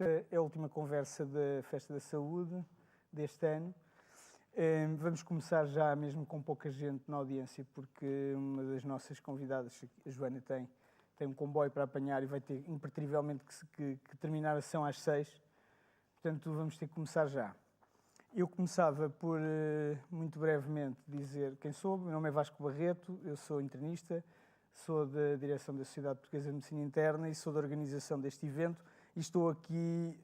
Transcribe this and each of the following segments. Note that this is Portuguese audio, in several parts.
É a última conversa da Festa da Saúde deste ano. Vamos começar já mesmo com pouca gente na audiência, porque uma das nossas convidadas, a Joana, tem um comboio para apanhar e vai ter impertrivelmente que terminar a sessão às 6. Portanto, vamos ter que começar já. Eu começava por, muito brevemente, dizer quem sou. Meu nome é Vasco Barreto, eu sou internista, sou da direção da Sociedade Portuguesa de Medicina Interna e sou da organização deste evento. E estou aqui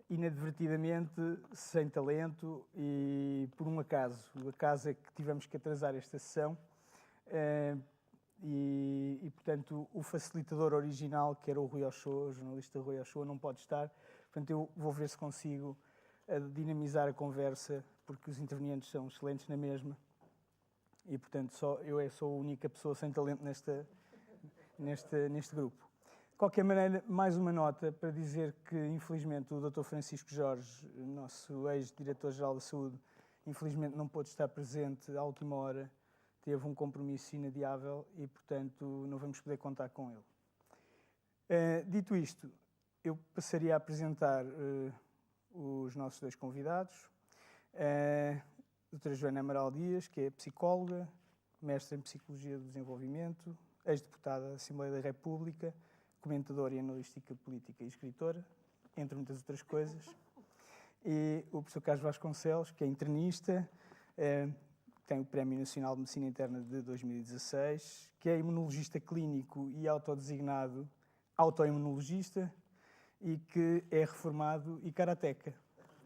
inadvertidamente, sem talento e por um acaso. O acaso é que tivemos que atrasar esta sessão portanto, o facilitador original, que era o Rui Ochoa, o jornalista Rui Ochoa, não pode estar. Portanto, eu vou ver se consigo dinamizar a conversa, porque os intervenientes são excelentes na mesma. E, portanto, eu sou a única pessoa sem talento neste grupo. De qualquer maneira, mais uma nota para dizer que, infelizmente, o Dr. Francisco Jorge, nosso ex-diretor-geral da Saúde, infelizmente não pôde estar presente à última hora, teve um compromisso inadiável e, portanto, não vamos poder contar com ele. Dito isto, eu passaria a apresentar os nossos dois convidados. A doutora Joana Amaral Dias, que é psicóloga, mestre em Psicologia do Desenvolvimento, ex-deputada da Assembleia da República, comentadora em analística política e escritora, entre muitas outras coisas. E o professor Carlos Vasconcelos, que é internista, tem o Prémio Nacional de Medicina Interna de 2016, que é imunologista clínico e autodesignado autoimunologista e que é reformado e karateca.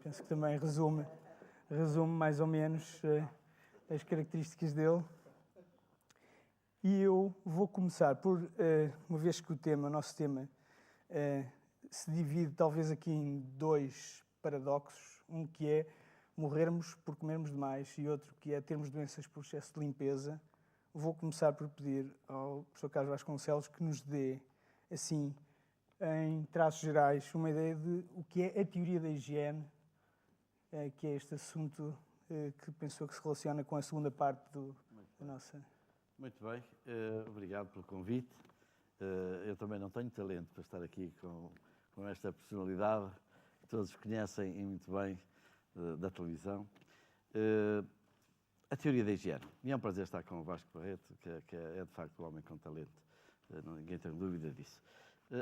Penso que também resume mais ou menos as características dele. E eu vou começar por, uma vez que o nosso tema se divide talvez aqui em dois paradoxos, um que é morrermos por comermos demais e outro que é termos doenças por excesso de limpeza. Vou começar por pedir ao professor Carlos Vasconcelos que nos dê, assim, em traços gerais, uma ideia de o que é a teoria da higiene, que é este assunto que pensou que se relaciona com a segunda parte da nossa... Muito bem, obrigado pelo convite. Eu também não tenho talento para estar aqui com esta personalidade que todos conhecem e muito bem da televisão. A teoria da higiene. E é um prazer estar com o Vasco Barreto, que é de facto um homem com talento. Ninguém tem dúvida disso.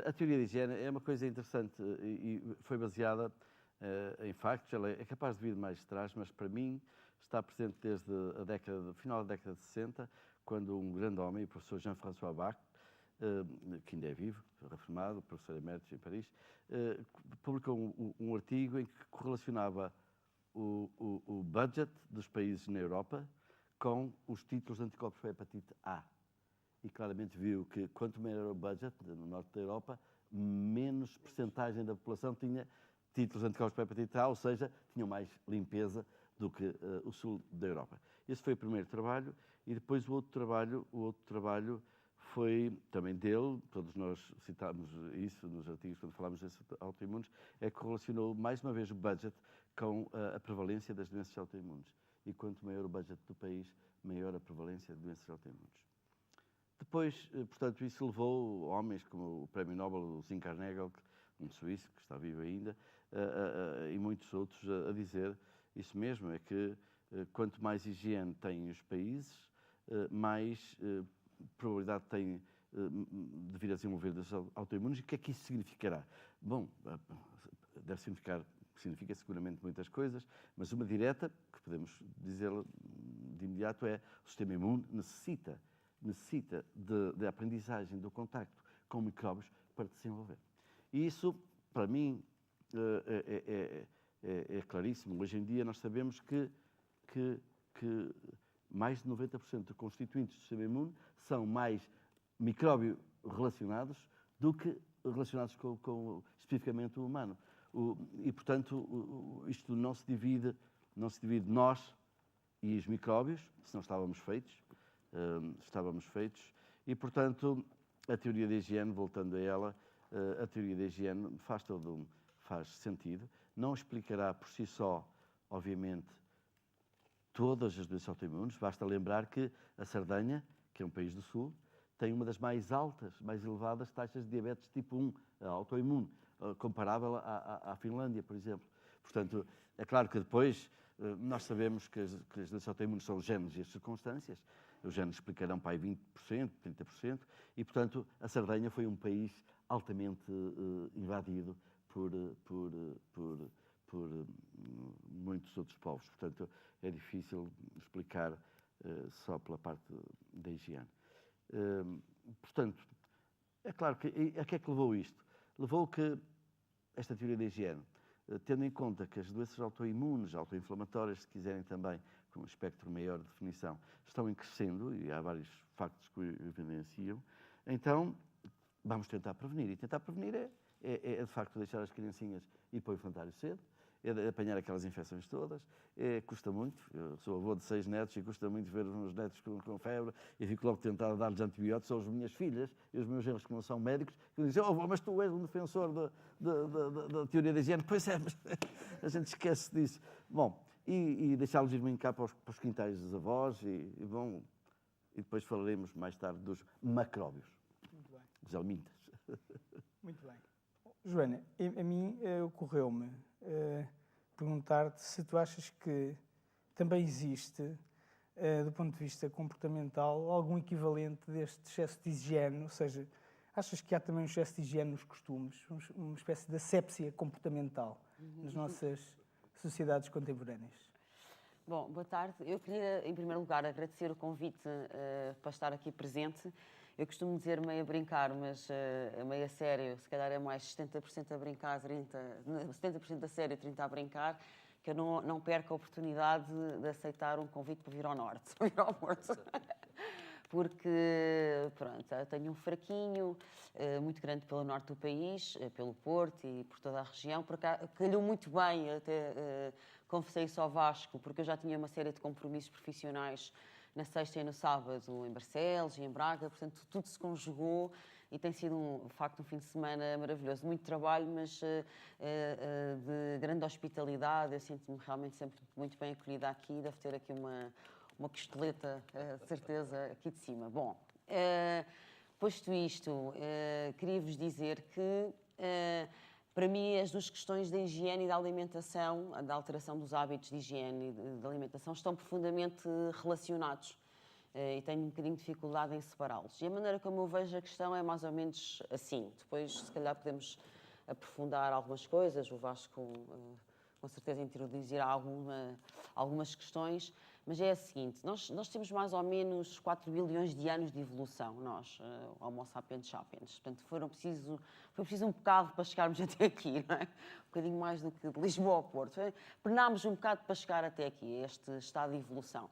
A teoria da higiene é uma coisa interessante e foi baseada em factos. Ela é capaz de vir mais de trás, mas para mim está presente desde o final da década de 60, quando um grande homem, o professor Jean-François Bach, que ainda é vivo, reformado, professor emérito em Paris, publicou um artigo em que correlacionava o budget dos países na Europa com os títulos de anticorpos para a hepatite A. E claramente viu que quanto maior era o budget no norte da Europa, menos percentagem da população tinha títulos de anticorpos para a hepatite A, ou seja, tinham mais limpeza do que o sul da Europa. Esse foi o primeiro trabalho e depois o outro trabalho foi também dele, todos nós citámos isso nos artigos quando falámos desses autoimunes, é que correlacionou mais uma vez o budget com a prevalência das doenças autoimunes. E quanto maior o budget do país, maior a prevalência de doenças autoimunes. Depois, portanto, isso levou homens como o Prémio Nobel, o Zinkarnagel, um suíço que está vivo ainda, e muitos outros a dizer isso mesmo, é que quanto mais higiene têm os países, mais probabilidade têm de vir a desenvolver doenças autoimunes. E o que é que isso significará? Bom, significa seguramente muitas coisas, mas uma direta, que podemos dizer de imediato, é o sistema imune necessita de aprendizagem, do contacto com micróbios para desenvolver. E isso, para mim, é claríssimo. Hoje em dia nós sabemos que mais de 90% dos constituintes do sistema imune são mais micróbio relacionados do que relacionados com especificamente o humano. E, portanto, isto não se divide nós e os micróbios, se não estávamos feitos, e, portanto, a teoria da higiene, voltando a ela, a teoria da higiene faz sentido. Não explicará por si só, obviamente, todas as doenças autoimunes. Basta lembrar que a Sardenha, que é um país do Sul, tem uma das mais altas, mais elevadas taxas de diabetes tipo 1, autoimune. comparável à Finlândia, por exemplo. Portanto, é claro que depois nós sabemos que as doenças autoimunes são os genes e as circunstâncias. Os genes explicarão para aí 20%, 30%, e, portanto, a Sardenha foi um país altamente invadido por muitos outros povos. Portanto, é difícil explicar só pela parte da higiene. Portanto, é claro que a que é que levou isto? Levou que esta teoria da higiene, tendo em conta que as doenças autoimunes, autoinflamatórias, se quiserem também, com um espectro maior de definição, estão em crescendo, e há vários factos que o evidenciam, então vamos tentar prevenir. E tentar prevenir é de facto deixar as criancinhas ir para o infantário cedo, é de apanhar aquelas infecções todas, custa muito. Eu sou avô de 6 netos e custa muito ver os meus netos com febre e fico logo tentado a dar-lhes antibióticos. São as minhas filhas e os meus genros que não são médicos que dizem: oh, mas tu és um defensor da teoria da higiene. Pois é, mas a gente esquece disso. Bom, e deixá-los ir brincar para os quintais dos avós e depois falaremos mais tarde dos macróbios, dos alimentos. Muito bem. Joana, a mim ocorreu-me perguntar-te se tu achas que também existe, do ponto de vista comportamental, algum equivalente deste excesso de higiene, ou seja, achas que há também um excesso de higiene nos costumes, uma espécie de asepsia comportamental nas nossas sociedades contemporâneas? Bom, boa tarde. Eu queria, em primeiro lugar, agradecer o convite para estar aqui presente. Eu costumo dizer meio a brincar, mas meio a sério, se calhar é mais 70% a brincar, 70% a sério, 30% a brincar, que eu não perco a oportunidade de aceitar um convite para vir ao Norte, para vir ao Porto. Porque, pronto, tenho um fraquinho muito grande pelo norte do país, pelo Porto e por toda a região. Por cá, calhou muito bem, até confessei isso ao Vasco, porque eu já tinha uma série de compromissos profissionais na sexta e no sábado em Barcelos e em Braga, portanto tudo se conjugou e tem sido, de facto, um fim de semana maravilhoso. Muito trabalho, mas de grande hospitalidade. Eu sinto-me realmente sempre muito bem acolhida aqui. Devo ter aqui uma costeleta, de certeza, aqui de cima. Bom, posto isto, queria-vos dizer que, para mim, as duas questões da higiene e da alimentação, da alteração dos hábitos de higiene e de alimentação, estão profundamente relacionados e tenho um bocadinho de dificuldade em separá-los. E a maneira como eu vejo a questão é mais ou menos assim. Depois, se calhar, podemos aprofundar algumas coisas. O Vasco, com certeza, introduzirá algumas questões. Mas é a seguinte, nós temos mais ou menos 4 bilhões de anos de evolução, nós, Homo sapiens sapiens. Portanto, foi preciso um bocado para chegarmos até aqui, não é? Um bocadinho mais do que de Lisboa ao Porto. Penámos um bocado para chegar até aqui, a este estado de evolução.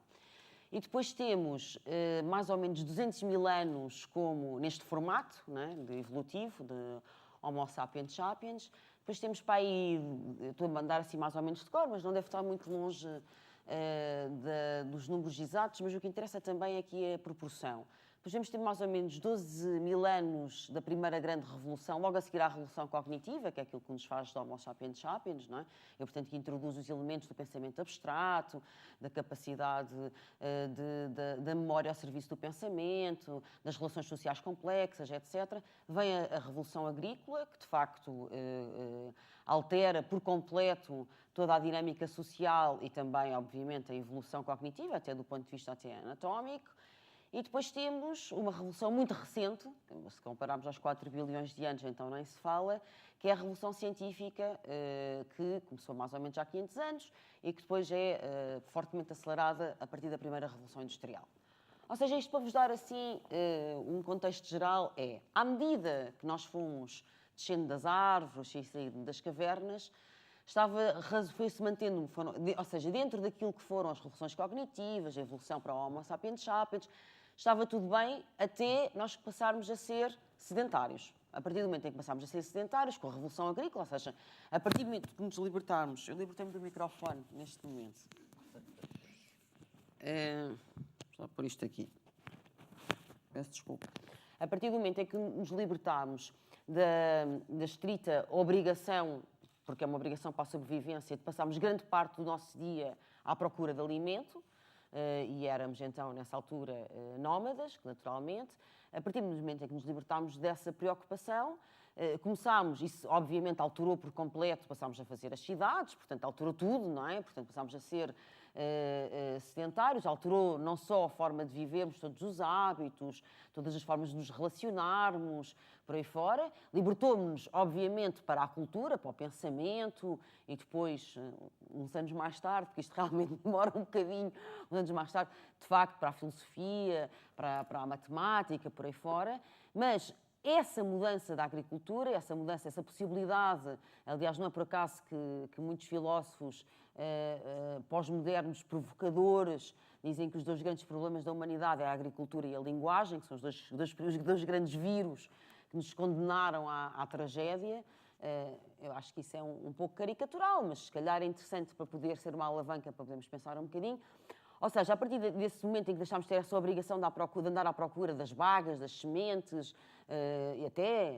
E depois temos mais ou menos 200 mil anos como neste formato, não é? De evolutivo, de Homo sapiens sapiens. Depois temos para aí, estou a mandar assim mais ou menos de cor, mas não deve estar muito longe dos números exatos, mas o que interessa também aqui é a proporção. Depois vamos ter mais ou menos 12 mil anos da primeira grande revolução, logo a seguir à revolução cognitiva, que é aquilo que nos faz de Homo sapiens sapiens, não é? E, portanto, que introduz os elementos do pensamento abstrato, da capacidade da memória ao serviço do pensamento, das relações sociais complexas, etc. Vem a revolução agrícola, que de facto altera por completo toda a dinâmica social e também, obviamente, a evolução cognitiva, até do ponto de vista até anatómico. E depois temos uma revolução muito recente, se compararmos aos 4 bilhões de anos, então nem se fala, que é a revolução científica, que começou mais ou menos há 500 anos e que depois é fortemente acelerada a partir da primeira revolução industrial. Ou seja, isto para vos dar assim um contexto geral é, à medida que nós fomos descendo das árvores e saindo das cavernas, foi-se mantendo, ou seja, dentro daquilo que foram as revoluções cognitivas, a evolução para o Homo sapiens sapiens, estava tudo bem até nós passarmos a ser sedentários. A partir do momento em que passámos a ser sedentários, com a Revolução Agrícola, ou seja, a partir do momento que nos libertarmos... Eu libertei-me do microfone neste momento. Só por isto aqui. Peço desculpa. A partir do momento em que nos libertarmos da estrita obrigação, porque é uma obrigação para a sobrevivência, de passarmos grande parte do nosso dia à procura de alimento, e éramos então, nessa altura, nómadas, naturalmente. A partir do momento em que nos libertámos dessa preocupação, Começámos, isso obviamente alterou por completo, passámos a fazer as cidades, portanto alterou tudo, não é? Portanto passámos a ser sedentários, alterou não só a forma de vivermos, todos os hábitos, todas as formas de nos relacionarmos, por aí fora. Libertou-nos, obviamente, para a cultura, para o pensamento e depois, uns anos mais tarde, porque isto realmente demora um bocadinho, uns anos mais tarde, de facto, para a filosofia, para a matemática, por aí fora. Mas essa mudança da agricultura, essa mudança, essa possibilidade, aliás, não é por acaso que muitos filósofos pós-modernos, provocadores, dizem que os dois grandes problemas da humanidade é a agricultura e a linguagem, que são os dois grandes vírus que nos condenaram à tragédia. Eu acho que isso é um pouco caricatural, mas se calhar é interessante para poder ser uma alavanca para podermos pensar um bocadinho. Ou seja, a partir desse momento em que deixámos de ter essa obrigação de andar à procura das vagas, das sementes e até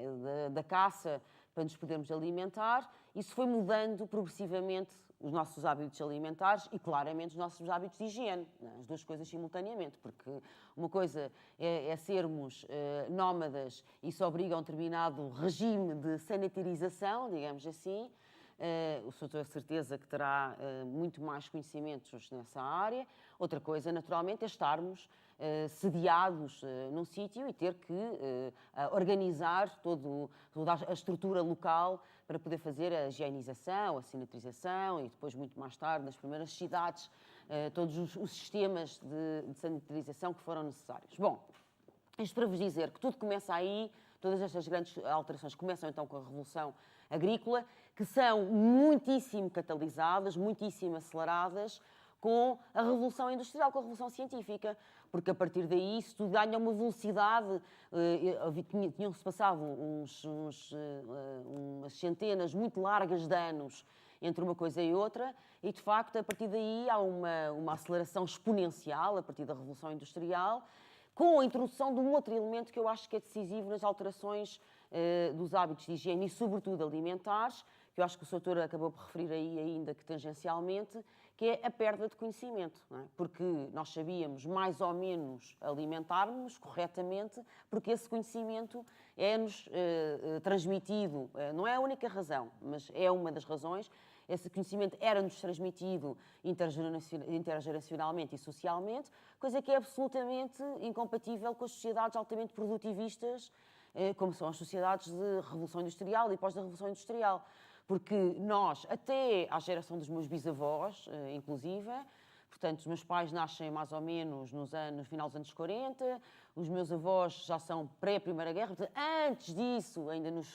da caça para nos podermos alimentar, isso foi mudando progressivamente os nossos hábitos alimentares e, claramente, os nossos hábitos de higiene. As duas coisas simultaneamente, porque uma coisa é sermos nómadas e isso obriga a um determinado regime de sanitarização, digamos assim. O senhor tem a certeza que terá muito mais conhecimentos nessa área. Outra coisa, naturalmente, é estarmos sediados num sítio e ter que organizar toda a estrutura local para poder fazer a higienização, a sanitização e depois, muito mais tarde, nas primeiras cidades, todos os sistemas de sanitarização que foram necessários. Bom, isto para vos dizer que tudo começa aí, todas estas grandes alterações começam então com a Revolução Agrícola, que são muitíssimo catalisadas, muitíssimo aceleradas com a Revolução Industrial, com a Revolução Científica, porque a partir daí isso tudo ganha uma velocidade. Tinham-se passado umas centenas muito largas de anos entre uma coisa e outra, e de facto a partir daí há uma aceleração exponencial, a partir da Revolução Industrial, com a introdução de um outro elemento que eu acho que é decisivo nas alterações dos hábitos de higiene e, sobretudo, alimentares, que eu acho que o Sr. acabou por referir aí, ainda que tangencialmente, que é a perda de conhecimento. Não é? Porque nós sabíamos mais ou menos alimentar-nos corretamente, porque esse conhecimento é-nos transmitido, não é a única razão, mas é uma das razões. Esse conhecimento era-nos transmitido intergeracionalmente e socialmente, coisa que é absolutamente incompatível com as sociedades altamente produtivistas, como são as sociedades de Revolução Industrial e pós da Revolução Industrial. Porque nós, até à geração dos meus bisavós, inclusive, portanto, os meus pais nascem mais ou menos no final dos anos 40, os meus avós já são pré-Primeira Guerra, portanto, antes disso, ainda nos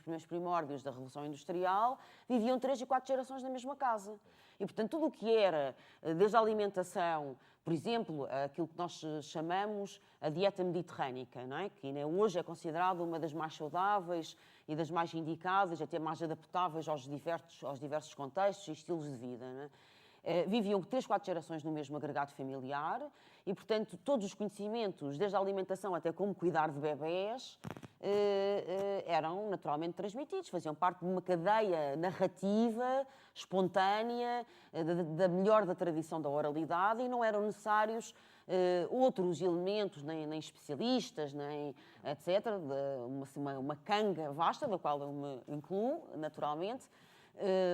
primeiros primórdios da Revolução Industrial, viviam 3 e 4 gerações na mesma casa. E, portanto, tudo o que era, desde a alimentação, por exemplo, aquilo que nós chamamos a dieta mediterrânica, não é? Que ainda hoje é considerada uma das mais saudáveis e das mais indicadas, até mais adaptáveis aos diversos contextos e estilos de vida. Não é? Viviam 3, 4 gerações no mesmo agregado familiar e, portanto, todos os conhecimentos, desde a alimentação até como cuidar de bebés, eram naturalmente transmitidos, faziam parte de uma cadeia narrativa, espontânea, da melhor da tradição da oralidade e não eram necessários outros elementos, nem especialistas, nem etc., uma canga vasta, da qual eu me incluo, naturalmente.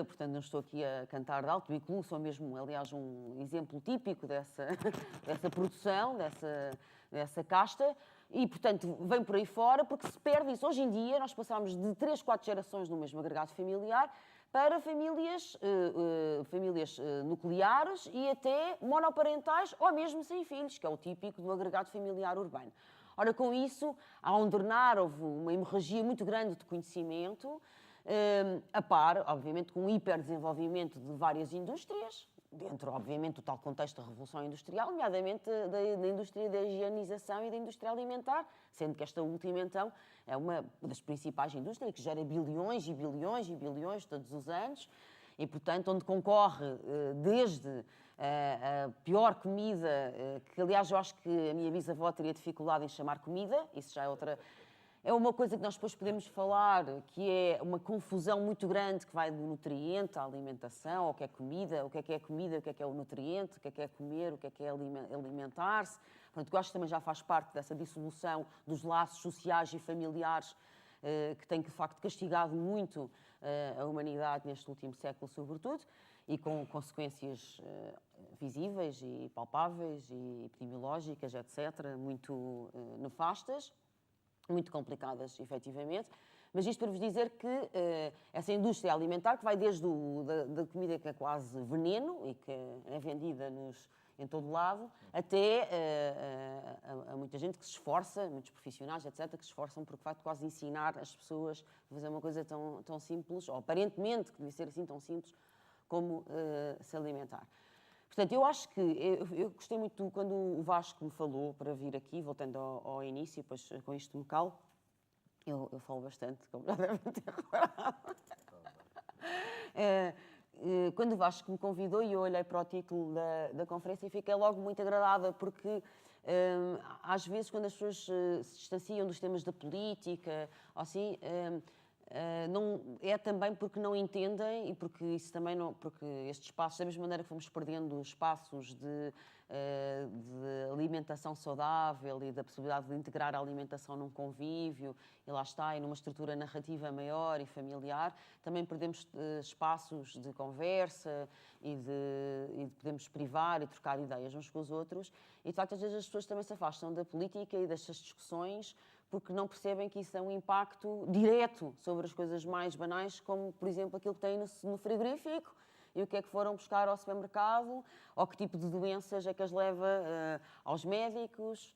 Portanto, não estou aqui a cantar de alto, me incluo, sou mesmo, aliás, um exemplo típico dessa produção, dessa casta, e, portanto, vem por aí fora, porque se perde isso. Hoje em dia, nós passamos de 3, 4 gerações no mesmo agregado familiar para famílias nucleares e até monoparentais ou mesmo sem filhos, que é o típico do agregado familiar urbano. Ora, com isso, ao ordenar, houve uma hemorragia muito grande de conhecimento, a par, obviamente, com o hiperdesenvolvimento de várias indústrias, dentro, obviamente, do tal contexto da Revolução Industrial, nomeadamente da indústria da higienização e da indústria alimentar, sendo que esta última, então, é uma das principais indústrias, que gera bilhões e bilhões e bilhões todos os anos, e, portanto, onde concorre desde a pior comida, que, aliás, eu acho que a minha bisavó teria dificuldade em chamar comida, isso já é outra... É uma coisa que nós depois podemos falar, que é uma confusão muito grande que vai do nutriente à alimentação, o que é comida, o que é comida, o que é o nutriente, o que é comer, o que é alimentar-se. Portanto, eu acho que também já faz parte dessa dissolução dos laços sociais e familiares que tem, de facto, castigado muito a humanidade neste último século, sobretudo, e com consequências visíveis e palpáveis e epidemiológicas, etc., muito nefastas, muito complicadas, efetivamente. Mas isto para vos dizer que essa indústria alimentar, que vai desde da comida que é quase veneno e que é vendida em todo lado, até a muita gente que se esforça, muitos profissionais, etc., que se esforçam por, de facto, quase ensinar as pessoas a fazer uma coisa tão simples, ou aparentemente que devia ser assim tão simples, como se alimentar. Portanto, eu acho que eu gostei muito quando o Vasco me falou para vir aqui, voltando ao início, depois com isto me calo. Eu falo bastante, como já devem ter reparado. Quando o Vasco me convidou e eu olhei para o título da conferência e fiquei logo muito agradada, porque às vezes quando as pessoas se distanciam dos temas da política, ou assim, não, é também porque não entendem e porque isso também não, porque estes espaços, da mesma maneira que fomos perdendo espaços de alimentação saudável e da possibilidade de integrar a alimentação num convívio, e lá está, e numa estrutura narrativa maior e familiar, também perdemos espaços de conversa e de podermos privar e trocar ideias uns com os outros. E, de facto, às vezes as pessoas também se afastam da política e destas discussões porque não percebem que isso é um impacto direto sobre as coisas mais banais, como, por exemplo, aquilo que tem no frigorífico, e o que é que foram buscar ao supermercado, ou que tipo de doenças é que as leva aos médicos,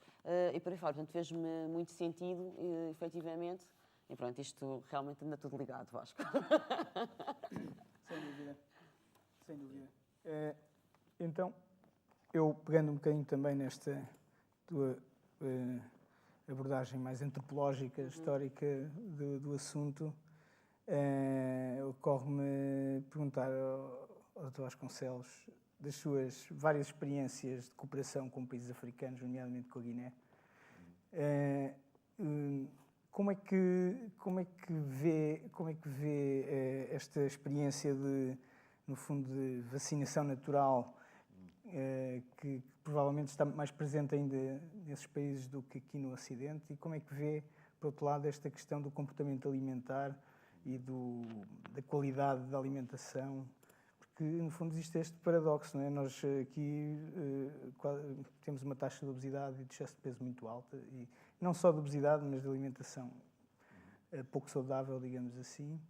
e por aí fora. Portanto, fez-me muito sentido, efetivamente, e pronto, isto realmente anda tudo ligado, Vasco. Sem dúvida, sem dúvida. Então, eu pegando um bocadinho também nesta tua abordagem mais antropológica, histórica do assunto, ocorre-me perguntar ao Dr. Vasconcelos das suas várias experiências de cooperação com países africanos, nomeadamente com a Guiné. Como é que vê esta experiência no fundo, de vacinação natural, que provavelmente está mais presente ainda nesses países do que aqui no Ocidente, e como é que vê, por outro lado, esta questão do comportamento alimentar e da qualidade da alimentação? Porque, no fundo, existe este paradoxo, não é? Nós aqui temos uma taxa de obesidade e de excesso de peso muito alta, e não só de obesidade, mas de alimentação pouco saudável, digamos assim.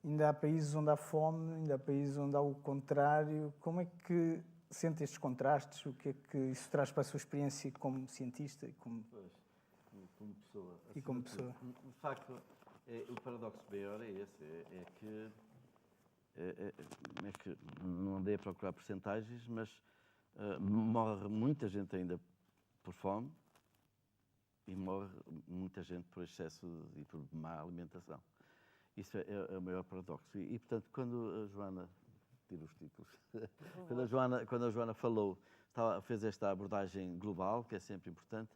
Ainda há países onde há fome, ainda há países onde há o contrário. Como é que sente estes contrastes? O que é que isso traz para a sua experiência como cientista e como pessoa? E como pessoa. De facto, o paradoxo maior é esse, é que não andei a procurar percentagens, mas morre muita gente ainda por fome e morre muita gente por excesso e por má alimentação. Isso é o maior paradoxo. E portanto, quando a Joana, tiro os títulos, quando a Joana falou, fez esta abordagem global, que é sempre importante,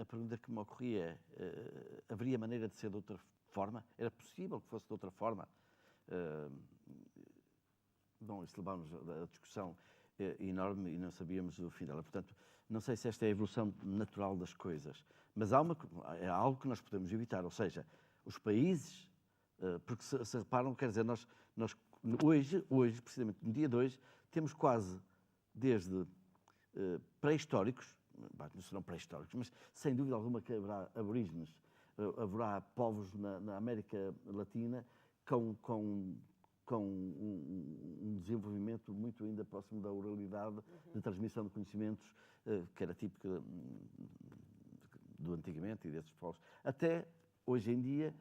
a pergunta que me ocorria é, haveria maneira de ser de outra forma? Era possível que fosse de outra forma? Bom, isso levámos a discussão enorme e não sabíamos o fim dela. Portanto, não sei se esta é a evolução natural das coisas, mas é algo que nós podemos evitar. Ou seja, os países, porque se reparam, quer dizer, nós hoje, precisamente no dia de hoje, temos quase desde pré-históricos, não serão pré-históricos, mas sem dúvida alguma que haverá aborígenes, haverá povos na América Latina com um desenvolvimento muito ainda próximo da oralidade, de transmissão de conhecimentos, que era típica do antigamente e desses povos. Até hoje em dia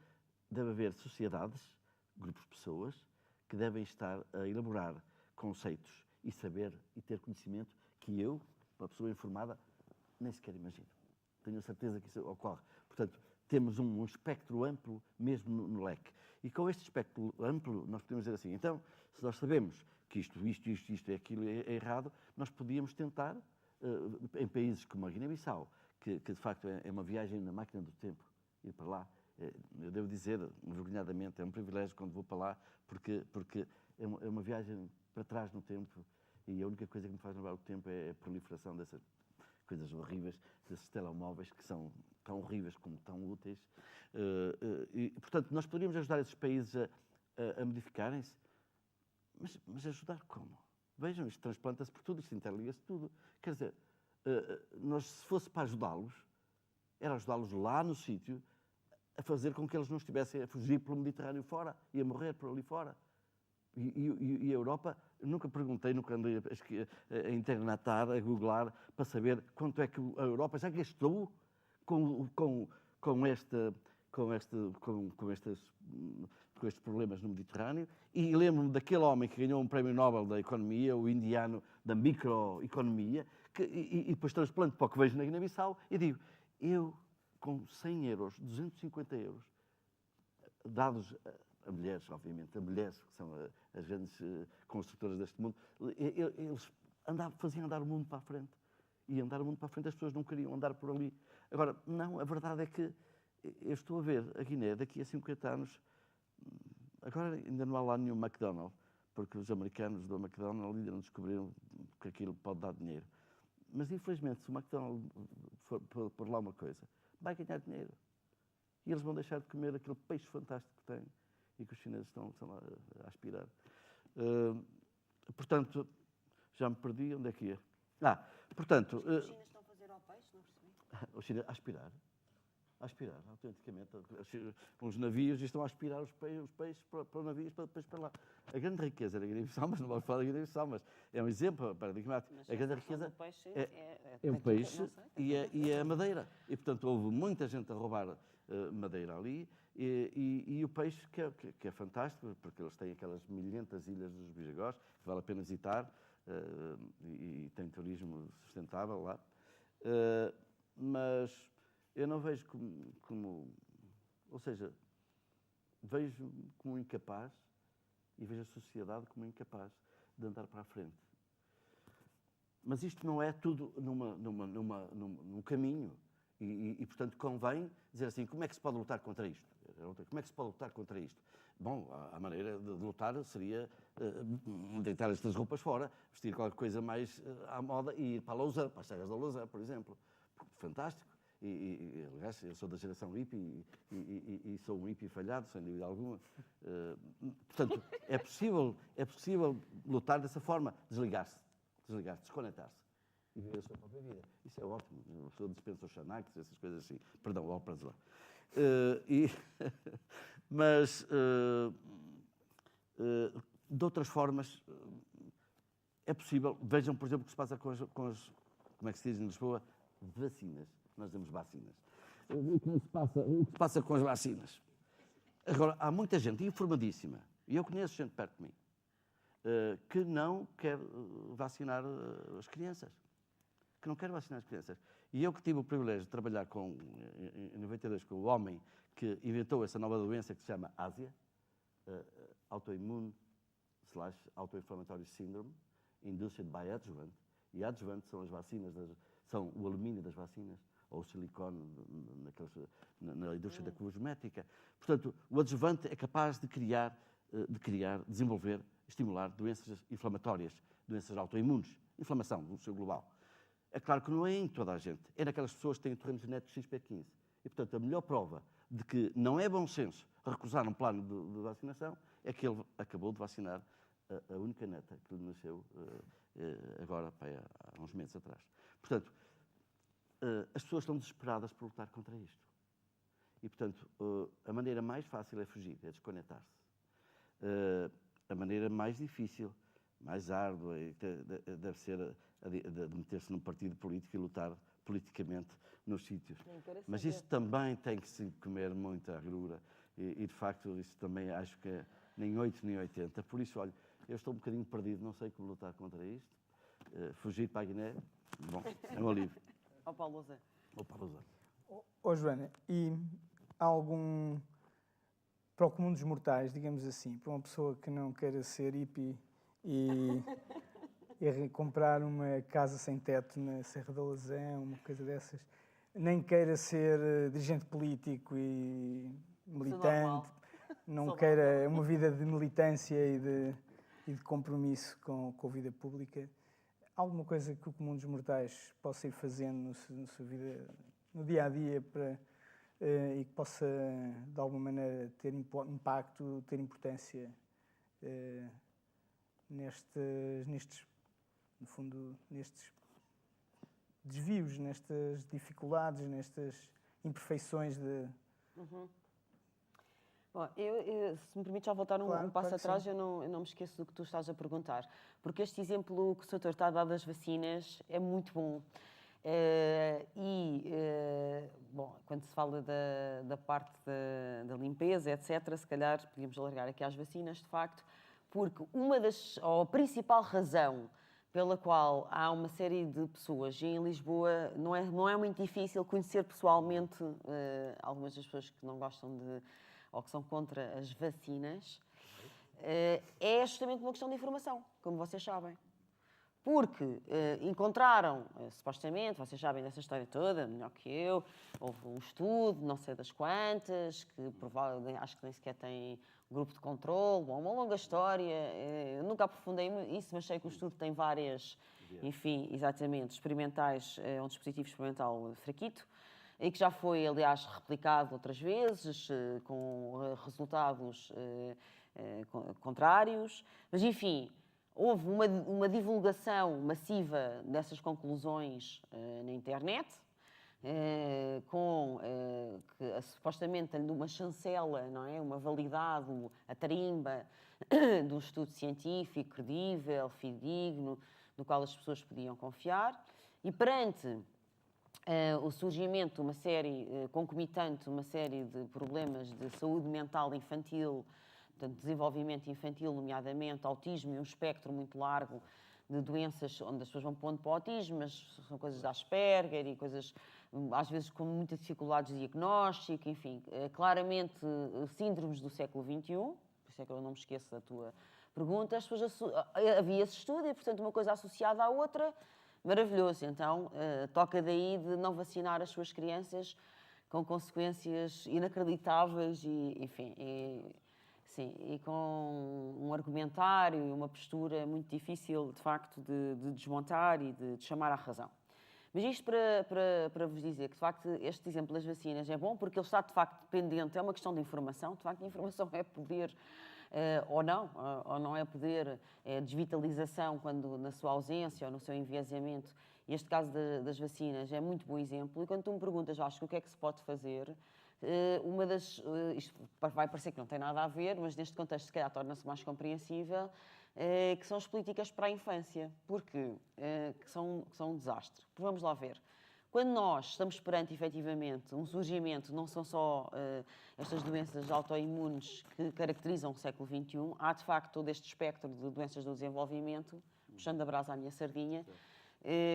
deve haver sociedades, grupos de pessoas, que devem estar a elaborar conceitos e saber e ter conhecimento que eu, uma pessoa informada, nem sequer imagino. Tenho a certeza que isso ocorre. Portanto, temos um espectro amplo mesmo no leque. E com este espectro amplo, nós podemos dizer assim, então, se nós sabemos que isto e aquilo é errado, nós podíamos tentar, em países como a Guiné-Bissau, que de facto é uma viagem na máquina do tempo, ir para lá. Eu devo dizer, envergonhadamente, é um privilégio quando vou para lá, porque é uma viagem para trás no tempo, e a única coisa que me faz lembrar o tempo é a proliferação dessas coisas horríveis, desses telemóveis que são tão horríveis como tão úteis. E, portanto, nós poderíamos ajudar esses países a modificarem-se, mas ajudar como? Vejam, isto transplanta-se por tudo, isto interliga-se tudo. Quer dizer, nós, se fosse para ajudá-los, era ajudá-los lá no sítio, a fazer com que eles não estivessem a fugir pelo Mediterrâneo fora e a morrer por ali fora. E a Europa, nunca perguntei, nunca andei a internetar, a googlar, para saber quanto é que a Europa já gastou com estes problemas no Mediterrâneo. E lembro-me daquele homem que ganhou um prémio Nobel da Economia, o indiano da microeconomia, e depois transplante para o que vejo na Guiné-Bissau e digo, eu, com 100 euros, 250 euros, dados a mulheres, obviamente, a mulheres, que são as grandes construtoras deste mundo, eles faziam andar o mundo para a frente. E andar o mundo para a frente as pessoas não queriam andar por ali. Agora, não, a verdade é que eu estou a ver a Guiné daqui a 50 anos, agora ainda não há lá nenhum McDonald's, porque os americanos do McDonald's ainda não descobriram que aquilo pode dar dinheiro. Mas, infelizmente, se o McDonald's for por lá uma coisa, vai ganhar dinheiro. E eles vão deixar de comer aquele peixe fantástico que têm e que os chineses estão lá a aspirar. Portanto, já me perdi, onde é que ia? Portanto... Os chineses estão a fazer ao peixe, não percebi? Os chineses a aspirar, autenticamente. Uns navios estão a aspirar os peixes para navios para depois para lá. A grande riqueza da Guiné-Bissau, mas não vou falar da Guiné-Bissau, mas é um exemplo paradigmático. A grande riqueza é o peixe e a madeira. E, portanto, houve muita gente a roubar madeira ali e o peixe, que é fantástico, porque eles têm aquelas milhentas ilhas dos Bijagós, que vale a pena visitar, e tem turismo sustentável lá. Mas eu não vejo ou seja, vejo como incapaz e vejo a sociedade como incapaz de andar para a frente. Mas isto não é tudo num caminho e, portanto, convém dizer assim, como é que se pode lutar contra isto? Como é que se pode lutar contra isto? Bom, a maneira de lutar seria deitar estas roupas fora, vestir qualquer coisa mais à moda e ir para a Lausanne, para as serras da Lausanne, por exemplo. Fantástico. Aliás, eu sou da geração hippie e sou um hippie falhado, sem dúvida alguma. Portanto, é possível lutar dessa forma, desligar-se, desconectar-se e viver a sua própria vida. Isso é ótimo. A pessoa dispensa os xanaques, essas coisas assim. Perdão, óperas lá. Mas, de outras formas, é possível. Vejam, por exemplo, o que se passa com as como é que se diz em Lisboa? Vacinas. Nós dizemos vacinas. O que se passa com as vacinas? Agora, há muita gente informadíssima, e eu conheço gente perto de mim, que não quer vacinar as crianças. Que não quer vacinar as crianças. E eu que tive o privilégio de trabalhar em 92 com o homem que inventou essa nova doença que se chama Ásia, autoimmune/autoinflammatory syndrome, induced by adjuvant. E adjuvant são as vacinas, são o alumínio das vacinas, ou o silicone na indústria da cosmética. Portanto, o adjuvante é capaz de criar, desenvolver, estimular doenças inflamatórias, doenças autoimunes, inflamação no seu global. É claro que não é em toda a gente, é naquelas pessoas que têm o terreno genético XP15. E, portanto, a melhor prova de que não é bom senso recusar um plano de vacinação é que ele acabou de vacinar a única neta que lhe nasceu agora, há uns meses atrás. Portanto, as pessoas estão desesperadas por lutar contra isto. E, portanto, a maneira mais fácil é fugir, é desconectar-se. A maneira mais difícil, mais árdua, deve ser de meter-se num partido político e lutar politicamente nos sítios. Mas isso também tem que se comer muita agrura. E, de facto, isso também acho que é nem 8 nem 80. Por isso, olha, eu estou um bocadinho perdido, não sei como lutar contra isto. Fugir para a Guiné, bom, é um alívio. Ao Paulo Zé. Joana, e há algum, para o comum dos mortais, digamos assim, para uma pessoa que não queira ser hippie e comprar uma casa sem teto na Serra da Lausanne, uma coisa dessas, nem queira ser dirigente político e militante, não queira uma vida de militância e de compromisso com a vida pública, alguma coisa que o comum dos mortais possa ir fazendo na sua vida no dia a dia e que possa, de alguma maneira, ter impacto, ter importância no fundo, nestes desvios, nestas dificuldades, nestas imperfeições de... Bom, se me permite já voltar um passo atrás, eu não me esqueço do que tu estás a perguntar, porque este exemplo que o Sr. está a dar das vacinas é muito bom. Bom, quando se fala da parte da limpeza, etc., se calhar podíamos alargar aqui às vacinas, de facto, porque ou a principal razão pela qual há uma série de pessoas, e em Lisboa não é muito difícil conhecer pessoalmente algumas das pessoas que não gostam ou que são contra as vacinas, é justamente uma questão de informação, como vocês sabem. Porque encontraram, supostamente, vocês sabem dessa história toda, melhor que eu, houve um estudo, não sei das quantas, que provavelmente, acho que nem sequer tem grupo de controle, bom, uma longa história, eu nunca aprofundei isso, mas sei que o estudo tem várias, enfim, exatamente, experimentais, é um dispositivo experimental fraquito, e que já foi, aliás, replicado outras vezes, com resultados contrários, mas enfim, houve uma divulgação massiva dessas conclusões na internet, que supostamente tendo uma chancela, não é? Uma validade, a tarimba de um estudo científico, credível, fidedigno, no qual as pessoas podiam confiar, e perante o surgimento de uma série, concomitante, uma série de problemas de saúde mental infantil, portanto, desenvolvimento infantil, nomeadamente autismo e um espectro muito largo de doenças onde as pessoas vão pondo para o autismo, mas são coisas da Asperger e coisas, às vezes, com muitas dificuldades de diagnóstico, enfim, claramente síndromes do século XXI, por isso é que eu não me esqueço da tua pergunta, as pessoas havia esse estudo e, portanto, uma coisa associada à outra, maravilhoso. Então, toca daí de não vacinar as suas crianças com consequências inacreditáveis e, enfim... Sim, e com um argumentário e uma postura muito difícil, de facto, de desmontar e de chamar à razão. Mas isto para vos dizer que, de facto, este exemplo das vacinas é bom porque ele está, de facto, dependente, é uma questão de informação, de facto, a informação é poder ou não é poder, é desvitalização quando na sua ausência ou no seu enviesamento. E este caso das vacinas é muito bom exemplo. E quando tu me perguntas, Vasco, o que é que se pode fazer... isto vai parecer que não tem nada a ver, mas neste contexto se calhar torna-se mais compreensível, que são as políticas para a infância, porque que são um desastre. Vamos lá ver. Quando nós estamos perante, efetivamente, um surgimento, não são só estas doenças autoimunes que caracterizam o século XXI, há de facto todo este espectro de doenças do desenvolvimento, puxando a brasa à minha sardinha,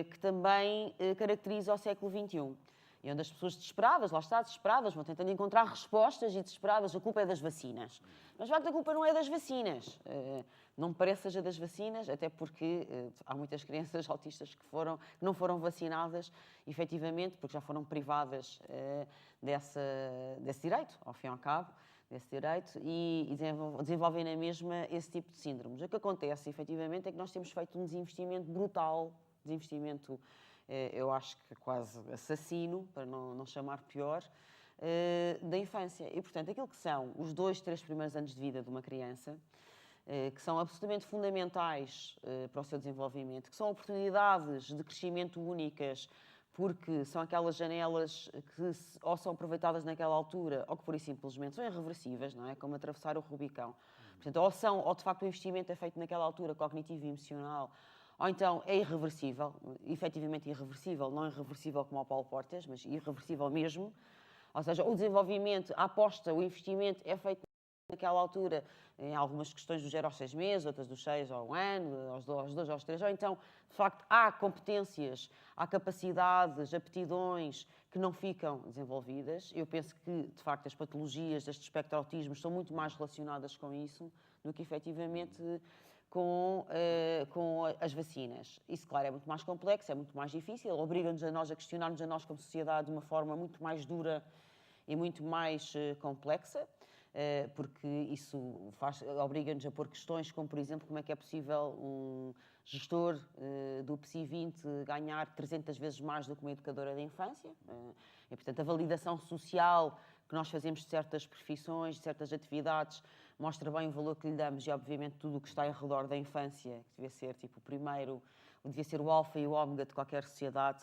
que também caracteriza o século XXI. E onde as pessoas desesperadas, lá está, desesperadas, vão tentando encontrar respostas e desesperadas, a culpa é das vacinas. Mas, de facto, a culpa não é das vacinas. Não me parece que seja das vacinas, até porque há muitas crianças autistas que não foram vacinadas, efetivamente, porque já foram privadas desse direito, ao fim e ao cabo, desse direito, e desenvolvem na mesma esse tipo de síndromes. O que acontece, efetivamente, é que nós temos feito um desinvestimento brutal, eu acho que quase assassino, para não chamar pior, da infância. E, portanto, aquilo que são os 2, 3 primeiros anos de vida de uma criança, que são absolutamente fundamentais para o seu desenvolvimento, que são oportunidades de crescimento únicas, porque são aquelas janelas que ou são aproveitadas naquela altura, ou que, por e simplesmente, são irreversíveis, não é? Como atravessar o Rubicão. Portanto, ou de facto o investimento é feito naquela altura, cognitivo e emocional, ou então é irreversível, efetivamente irreversível, não irreversível como o Paulo Portas, mas irreversível mesmo. Ou seja, o desenvolvimento, a aposta, o investimento é feito naquela altura, em algumas questões dos 0 aos 6 meses, outras dos 6 ao 1 ano, aos 2 aos 3, ou então, de facto, há competências, há capacidades, aptidões que não ficam desenvolvidas. Eu penso que, de facto, as patologias deste espectro autismo estão muito mais relacionadas com isso do que, efetivamente, com as vacinas. Isso, claro, é muito mais complexo, é muito mais difícil, obriga-nos a nós a questionar-nos a nós como sociedade de uma forma muito mais dura e muito mais complexa. porque isso obriga-nos a pôr questões como, por exemplo, como é que é possível um gestor do PSI 20 ganhar 300 vezes mais do que uma educadora da infância. E, portanto, a validação social que nós fazemos de certas profissões, de certas atividades, mostra bem o valor que lhe damos e, obviamente, tudo o que está em redor da infância, que devia ser tipo, o primeiro, devia ser o alfa e o ômega de qualquer sociedade.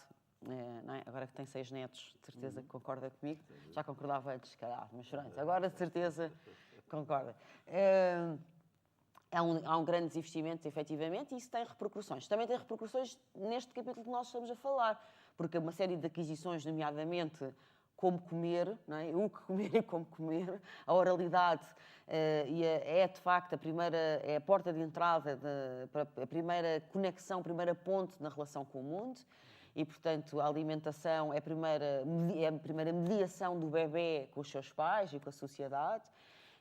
Não é? Agora que tem 6 netos, de certeza que concorda comigo. Já concordava antes, calhar, mas pronto, agora de certeza concorda. Há um grande investimento, efetivamente, e isso tem repercussões. Também tem repercussões neste capítulo que nós estamos a falar, porque uma série de aquisições, nomeadamente como comer, não é? O que comer e como comer, a oralidade é de facto a porta de entrada, a primeira conexão, a primeira ponte na relação com o mundo. E, portanto, a alimentação é a primeira mediação do bebê com os seus pais e com a sociedade.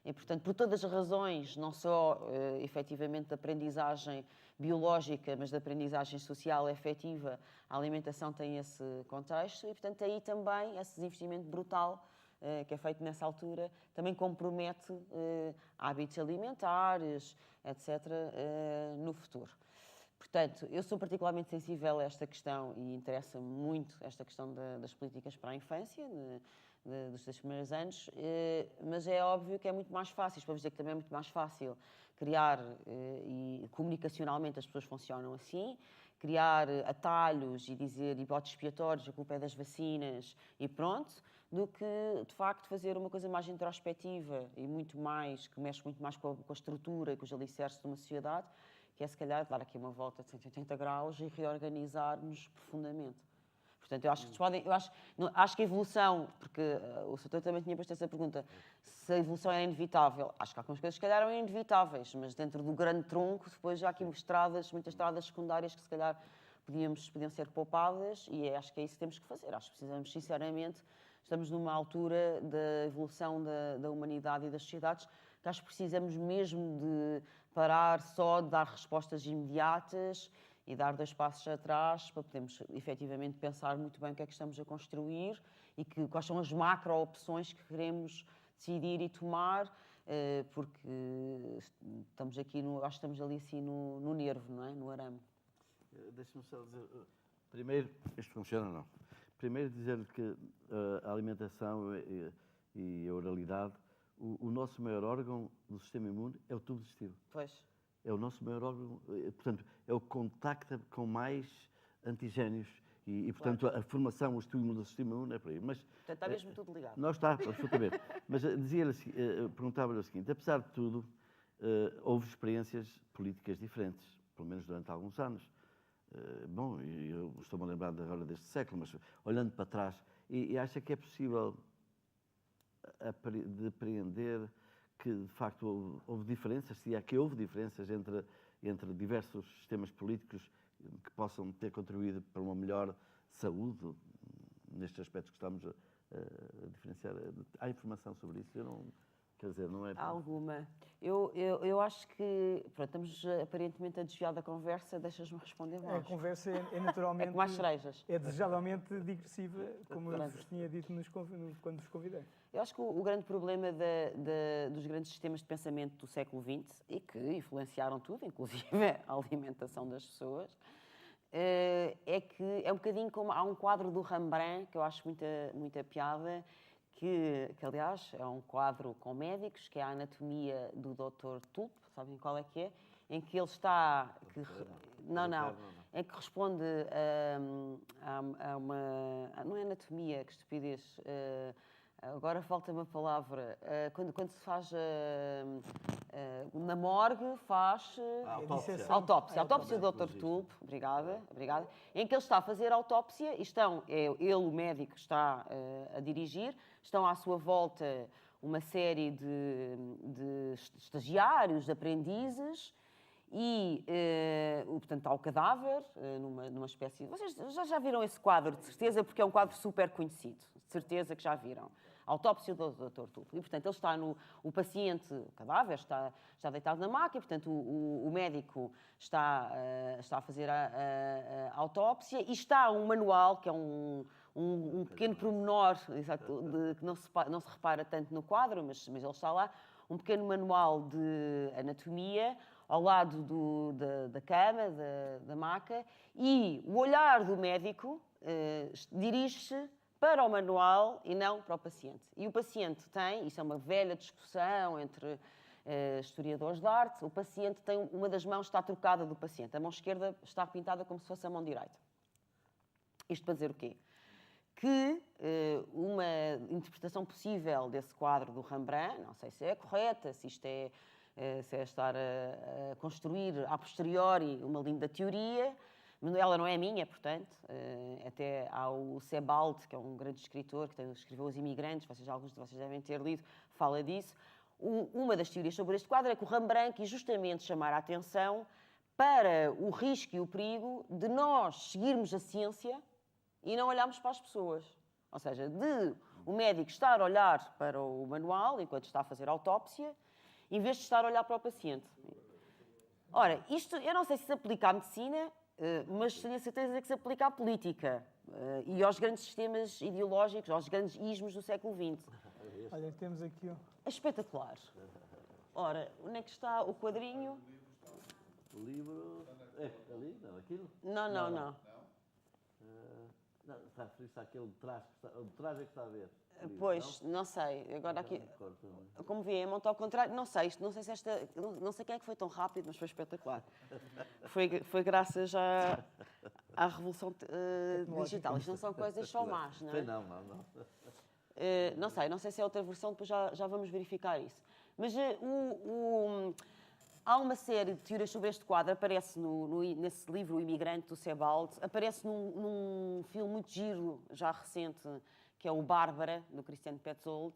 E, portanto, por todas as razões, não só efetivamente da aprendizagem biológica, mas da aprendizagem social efetiva, a alimentação tem esse contexto e, portanto, aí também esse desinvestimento brutal que é feito nessa altura também compromete hábitos alimentares, etc., no futuro. Portanto, eu sou particularmente sensível a esta questão e interessa-me muito esta questão das políticas para a infância, dos 6 primeiros anos, mas é óbvio que é muito mais fácil, vamos dizer que também é muito mais fácil criar, e comunicacionalmente as pessoas funcionam assim, criar atalhos e dizer botes expiatórios, a culpa é das vacinas e pronto, do que, de facto, fazer uma coisa mais introspectiva e muito mais, que mexe muito mais com a estrutura e com os alicerces de uma sociedade, que é, se calhar, dar aqui uma volta de 180 graus e reorganizar-nos profundamente. Portanto, eu acho que acho que a evolução, porque o Soutor também tinha posto essa pergunta, se a evolução era inevitável. Acho que algumas coisas, se calhar, eram inevitáveis, mas dentro do grande tronco, depois já há aqui muitas estradas secundárias que, se calhar, podiam ser poupadas e acho que é isso que temos que fazer. Acho que precisamos, sinceramente, estamos numa altura da evolução da humanidade e das sociedades que acho que precisamos mesmo de parar só de dar respostas imediatas e dar 2 passos atrás para podermos efetivamente pensar muito bem o que é que estamos a construir e quais são as macro-opções que queremos decidir e tomar, porque estamos aqui, acho que estamos ali assim no nervo, não é? No arame. Deixa-me só dizer, primeiro, isto funciona ou não? Primeiro dizer que a alimentação e a oralidade, o nosso maior órgão do sistema imune é o tubo digestivo. Pois. É o nosso maior órgão, portanto, é o que contacta com mais antigénios e portanto, a formação, o estímulo do sistema imune é por aí. Mas, portanto, está mesmo tudo ligado. Não está, absolutamente. Mas perguntava-lhe o seguinte, apesar de tudo, houve experiências políticas diferentes, pelo menos durante alguns anos. Bom, eu estou-me a lembrar agora deste século, mas olhando para trás, e acha que é possível depreender que, de facto, houve diferenças, se é que houve diferenças entre diversos sistemas políticos que possam ter contribuído para uma melhor saúde, nestes aspectos que estamos a diferenciar. Há informação sobre isso? Eu não... Quer dizer, não é... Há alguma. Eu acho que... Pronto, estamos aparentemente a desviar da conversa, deixas-me responder mais. A conversa é naturalmente... É com mais cerejas. É desejavelmente digressiva, como eu vos tinha dito quando vos convidei. Eu acho que o grande problema dos grandes sistemas de pensamento do século XX, e que influenciaram tudo, inclusive a alimentação das pessoas, é que é um bocadinho como... Há um quadro do Rembrandt, que eu acho muita piada, que aliás é um quadro com médicos, que é a anatomia do Dr. Tulp, sabem qual é que é? Em que ele está... em que responde a uma... Não é anatomia, que estupidez. Agora falta-me a palavra. Quando se faz na morgue, faz... Autópsia do Dr. Tulp, obrigada. Em que ele está a fazer autópsia e ele, o médico, está a dirigir, estão à sua volta uma série de estagiários, de aprendizes, e, portanto, há o cadáver, numa espécie... Vocês já viram esse quadro, de certeza, porque é um quadro super conhecido. De certeza que já viram. A autópsia do Dr. Tulp. E, portanto, ele está o paciente, o cadáver, está deitado na maca, e, portanto, o médico está a fazer a autópsia, e está um manual, que é um pequeno pormenor, exato, que não se repara tanto no quadro, mas ele está lá, um pequeno manual de anatomia ao lado da cama, da maca, e o olhar do médico dirige-se para o manual e não para o paciente. E o paciente tem, isso é uma velha discussão entre historiadores de arte, o paciente tem, uma das mãos está trocada do paciente, a mão esquerda está pintada como se fosse a mão direita. Isto para dizer o quê? Que uma interpretação possível desse quadro do Rembrandt, não sei se é correta, se isto é, se é estar a construir a posteriori uma linda teoria, ela não é minha, portanto, até há o Sebald, que é um grande escritor, que escreveu Os Imigrantes, alguns de vocês devem ter lido, fala disso. Uma das teorias sobre este quadro é que o Rembrandt quis justamente chamar a atenção para o risco e o perigo de nós seguirmos a ciência e não olharmos para as pessoas. Ou seja, de o médico estar a olhar para o manual enquanto está a fazer a autópsia, em vez de estar a olhar para o paciente. Ora, isto eu não sei se se aplica à medicina, mas tenho a certeza que se aplica à política e aos grandes sistemas ideológicos, aos grandes ismos do século XX. Olha, temos aqui... É espetacular. Ora, onde é que está o quadrinho? O livro... É ali? Não, aquilo? Não. Não, está a referir-se àquele traje que está... O traje é que está a ver. Livro, Pois, não sei. Agora aqui... Não? Como vê, monta ao contrário. Não sei se esta... Não sei quem é que foi tão rápido, mas foi espetacular. Foi graças à revolução digital. Isto não são coisas só más, não é? Não. Não sei se é outra versão, depois já vamos verificar isso. Mas há uma série de teorias sobre este quadro, aparece nesse livro O Imigrante, do Sebald, aparece num filme muito giro, já recente, que é o Bárbara, do Christian Petzold,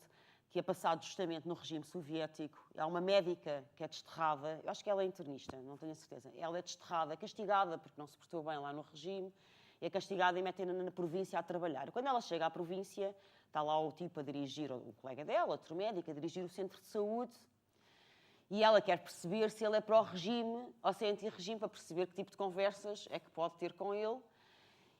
que é passado justamente no regime soviético. Há uma médica que é desterrada, eu acho que ela é internista, não tenho a certeza. Ela é desterrada, castigada, porque não se portou bem lá no regime, é castigada e metem-na na província a trabalhar. Quando ela chega à província, está lá o tipo a dirigir, o colega dela, outro médico, a dirigir o centro de saúde, e ela quer perceber se ele é pró-regime ou se é anti-regime, para perceber que tipo de conversas é que pode ter com ele.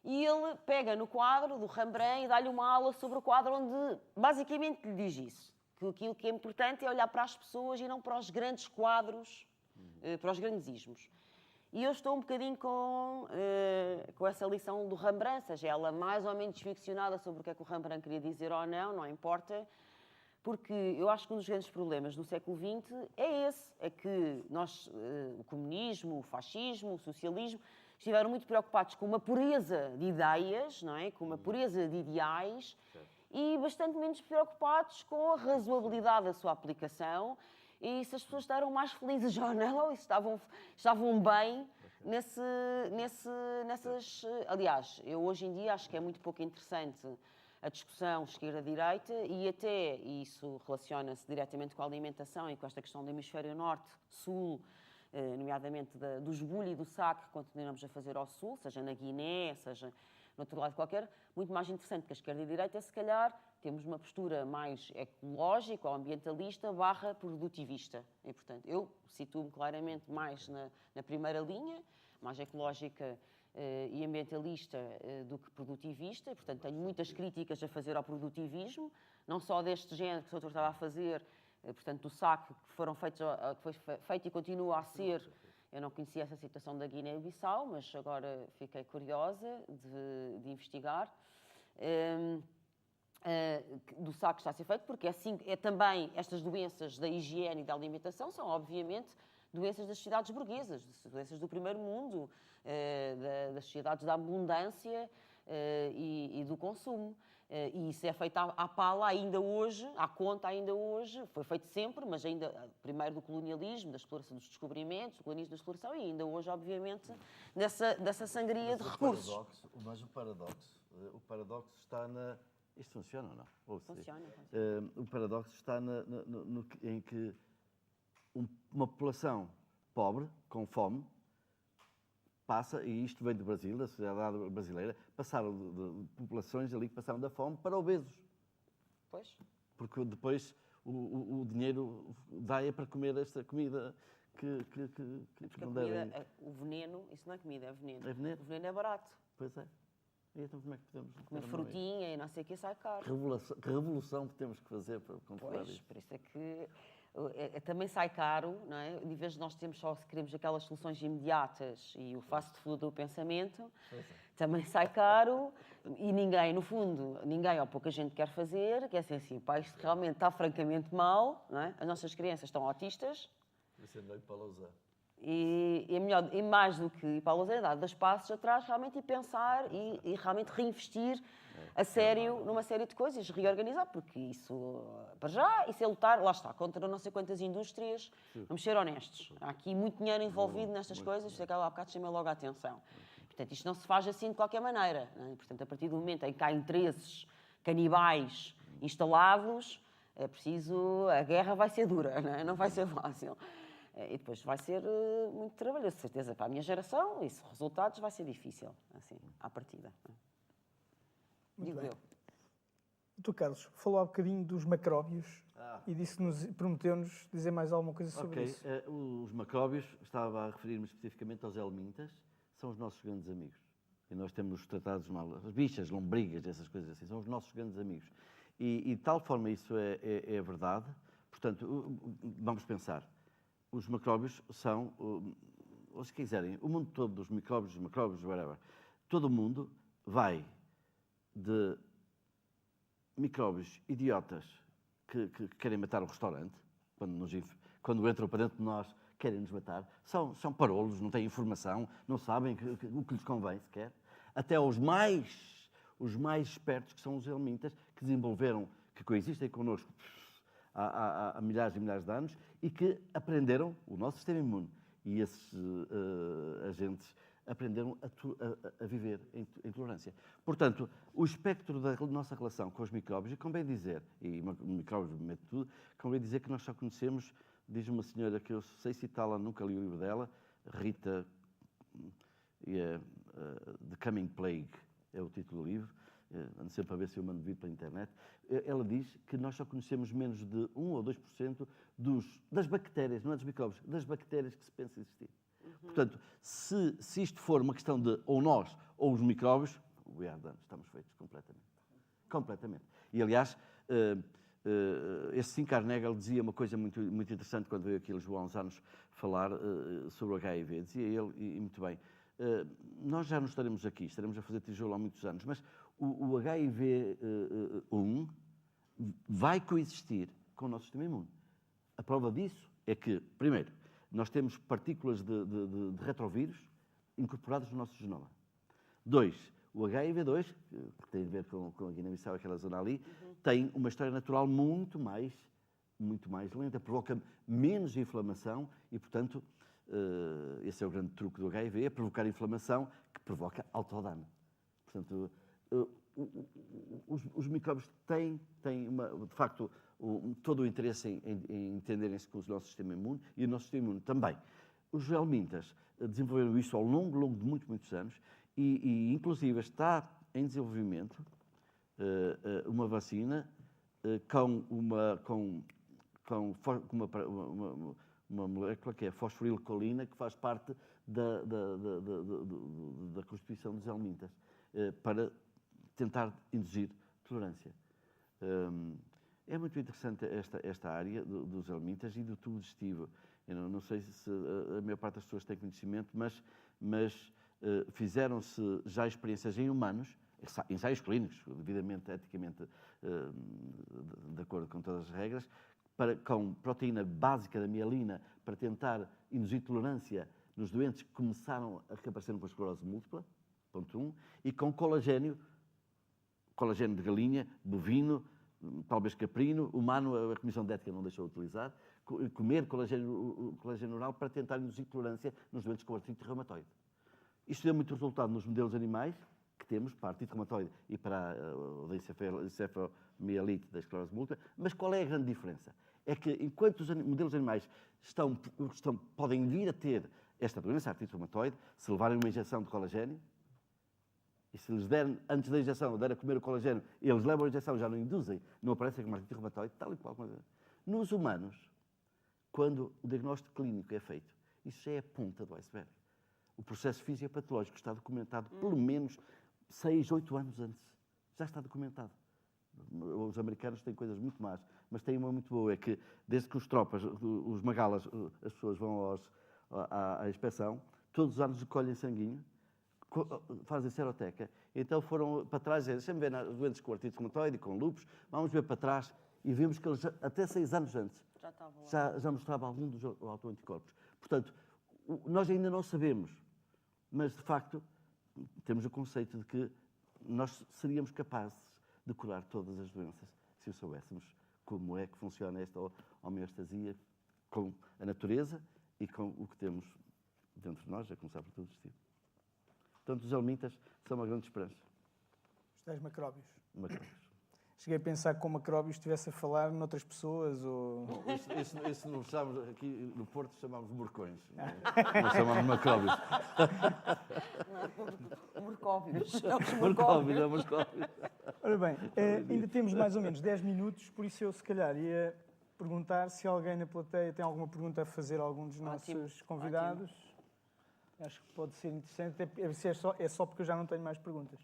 E ele pega no quadro do Rembrandt e dá-lhe uma aula sobre o quadro, onde basicamente lhe diz isso, que aquilo que é importante é olhar para as pessoas e não para os grandes quadros, para os grandes ismos. E eu estou um bocadinho com essa lição do Rembrandt, seja ela mais ou menos ficcionada sobre o que é que o Rembrandt queria dizer ou não importa, porque eu acho que um dos grandes problemas do século XX é esse, é que nós, o comunismo, o fascismo, o socialismo, estiveram muito preocupados com uma pureza de ideias, não é? Com uma pureza de ideais, e bastante menos preocupados com a razoabilidade da sua aplicação, e se as pessoas estavam mais felizes ou não, e se estavam bem nessas... Aliás, eu hoje em dia acho que é muito pouco interessante a discussão esquerda-direita, e até isso relaciona-se diretamente com a alimentação e com esta questão do hemisfério norte-sul, nomeadamente do esbulho e do saque que continuamos a fazer ao sul, seja na Guiné, seja no outro lado qualquer, muito mais interessante que a esquerda e a direita, se calhar temos uma postura mais ecológica ou ambientalista / produtivista. E, portanto, eu situo-me claramente mais na primeira linha, mais ecológica e ambientalista do que produtivista, e, portanto, tenho muitas críticas a fazer ao produtivismo, não só deste género que o doutor estava a fazer, portanto, do saque que foi feito e continua a ser. Eu não conhecia essa situação da Guiné-Bissau, mas agora fiquei curiosa de investigar. Do saque que está a ser feito, porque assim, também estas doenças da higiene e da alimentação são, obviamente, doenças das sociedades burguesas, doenças do primeiro mundo, das sociedades da abundância e do consumo. E isso é feito à pala ainda hoje, à conta ainda hoje, foi feito sempre, mas ainda primeiro do colonialismo, da exploração dos descobrimentos, do colonialismo da exploração, e ainda hoje, obviamente, dessa sangria de recursos. O paradoxo está na... Isto funciona ou não? Funciona. O paradoxo está em que uma população pobre, com fome, passa, e isto vem do Brasil, da sociedade brasileira, passaram de populações ali que passaram da fome para obesos. Pois. Porque depois o dinheiro dá para comer esta comida que não devem... O veneno, isso não é comida, é veneno. É veneno? O veneno é barato. Pois é. E então como é que podemos... Comer frutinha e não sei o que sai caro. Que revolução que temos que fazer para controlar isso? Por isso é que também sai caro, não é? Em vez de nós termos só, se queremos aquelas soluções imediatas e o fast food do pensamento, também sai caro e ninguém, no fundo, ninguém ou pouca gente quer fazer, que é assim, pá, isto realmente está francamente mal, não é? As nossas crianças estão autistas. Você não é para usar. E é melhor, e mais do que ir para a luz, é dar 2 passos atrás realmente e pensar e realmente reinvestir a sério numa série de coisas, reorganizar, porque isso, para já, isso é lutar, lá está, contra não sei quantas indústrias, vamos ser honestos. Há aqui muito dinheiro envolvido nestas coisas, por isso é que há bocado chamei logo a atenção. Portanto, isto não se faz assim de qualquer maneira, não é? Portanto, a partir do momento em que há interesses canibais instalados, é preciso, a guerra vai ser dura, não é? Não vai ser fácil. E depois vai ser muito trabalhoso, de certeza, para a minha geração, isso, resultados vai ser difícil, assim, à partida. Digo eu. Doutor Carlos, falou há bocadinho dos macróbios e prometeu-nos dizer mais alguma coisa sobre isso. Os macróbios, estava a referir-me especificamente aos helmintas, são os nossos grandes amigos. E nós temos tratados mal, as bichas, lombrigas, essas coisas assim, são os nossos grandes amigos. E de tal forma isso é verdade, portanto, vamos pensar. Os macróbios são, ou se quiserem, o mundo todo dos micróbios, whatever. Todo o mundo vai de micróbios idiotas que querem matar o restaurante, quando entram para dentro de nós, querem nos matar. São parolos, não têm informação, não sabem o que lhes convém sequer. Até os mais espertos, que são os helmintas, que desenvolveram, que coexistem connosco há milhares e milhares de anos e que aprenderam, o nosso sistema imune e esses agentes aprenderam a viver em tolerância. Portanto, o espectro da nossa relação com os micróbios, e convém dizer, e micróbios mete tudo, convém dizer que nós só conhecemos, diz uma senhora que eu sei citá-la, nunca li o livro dela, Rita, The Coming Plague é o título do livro, ando sempre a ver se eu mando vídeo pela internet. Ela diz que nós só conhecemos menos de 1 ou 2% das bactérias, não é dos micróbios, das bactérias que se pensa existir. Portanto, se isto for uma questão de ou nós ou os micróbios, estamos feitos completamente. E, aliás, esse Sim Carnegie dizia uma coisa muito, muito interessante quando veio aqui a Lisboa há uns anos falar sobre o HIV. Dizia ele, e muito bem, nós já não estaremos aqui, estaremos a fazer tijolo há muitos anos, mas o HIV-1 vai coexistir com o nosso sistema imune. A prova disso é que, primeiro, nós temos partículas de retrovírus incorporadas no nosso genoma. 2, o HIV-2, que tem a ver com a Guiné-Bissau, aquela zona ali, tem uma história natural muito mais lenta, provoca menos inflamação e, portanto, esse é o grande truque do HIV, é provocar inflamação que provoca autodano. Portanto, os micróbios têm de facto, todo o interesse em entenderem-se com o nosso sistema imune e o nosso sistema imune também. Os helmintas desenvolveram isso ao longo de muitos anos e inclusive está em desenvolvimento uma vacina com uma molécula que é a fosforilcolina, que faz parte da constituição dos helmintas, para tentar induzir tolerância. É muito interessante esta área dos helmintas e do tubo digestivo. Eu não sei se a maior parte das pessoas tem conhecimento, mas fizeram-se já experiências em humanos, ensaios clínicos, devidamente, eticamente, de acordo com todas as regras, com proteína básica da mielina para tentar induzir tolerância nos doentes que começaram a aparecer com a esclerose múltipla, ponto 1, e com colagênio de galinha, bovino, talvez caprino, humano, a Comissão de Ética não deixou de utilizar, comer colagênio oral para tentar induzir tolerância nos doentes com artrite reumatoide. Isto deu muito resultado nos modelos animais que temos para a artrite reumatoide e para a encefalomielite da esclerose múltipla, mas qual é a grande diferença? É que enquanto os modelos animais podem vir a ter esta doença, a artrite reumatoide, se levarem uma injeção de colagênio, e se lhes der, antes da injeção, der a comer o colagênio, eles levam a injeção, já não induzem, não aparecem com uma artrite reumatoide, tal e qual. Nos humanos, quando o diagnóstico clínico é feito, isso já é a ponta do iceberg. O processo fisiopatológico está documentado pelo menos 6, 8 anos antes. Já está documentado. Os americanos têm coisas muito más, mas têm uma muito boa, é que desde que os tropas, os magalas, as pessoas vão à inspeção, todos os anos recolhem sanguinho, fazem seroteca. Então foram para trás, deixa-me ver doentes com artrite reumatoide, com lúpus, vamos ver para trás e vimos que eles, até 6 anos antes, já mostrava algum dos autoanticorpos. Portanto, nós ainda não sabemos, mas de facto temos o conceito de que nós seríamos capazes de curar todas as doenças se o soubéssemos como é que funciona esta homeostasia com a natureza e com o que temos dentro de nós, a começar por todo o destino. Portanto, os elmitas são uma grande esperança. Os tais macróbios. Macróbios. Cheguei a pensar que com macróbios estivesse a falar noutras pessoas ou... Bom, isso não chamamos, aqui no Porto chamamos morcões. Não chamamos macróbios. Morcóbios. Morcóbios. Ora bem, ainda temos mais ou menos 10 minutos, por isso eu se calhar ia perguntar se alguém na plateia tem alguma pergunta a fazer a algum dos nossos convidados. Ótimo. Acho que pode ser interessante, é só porque eu já não tenho mais perguntas.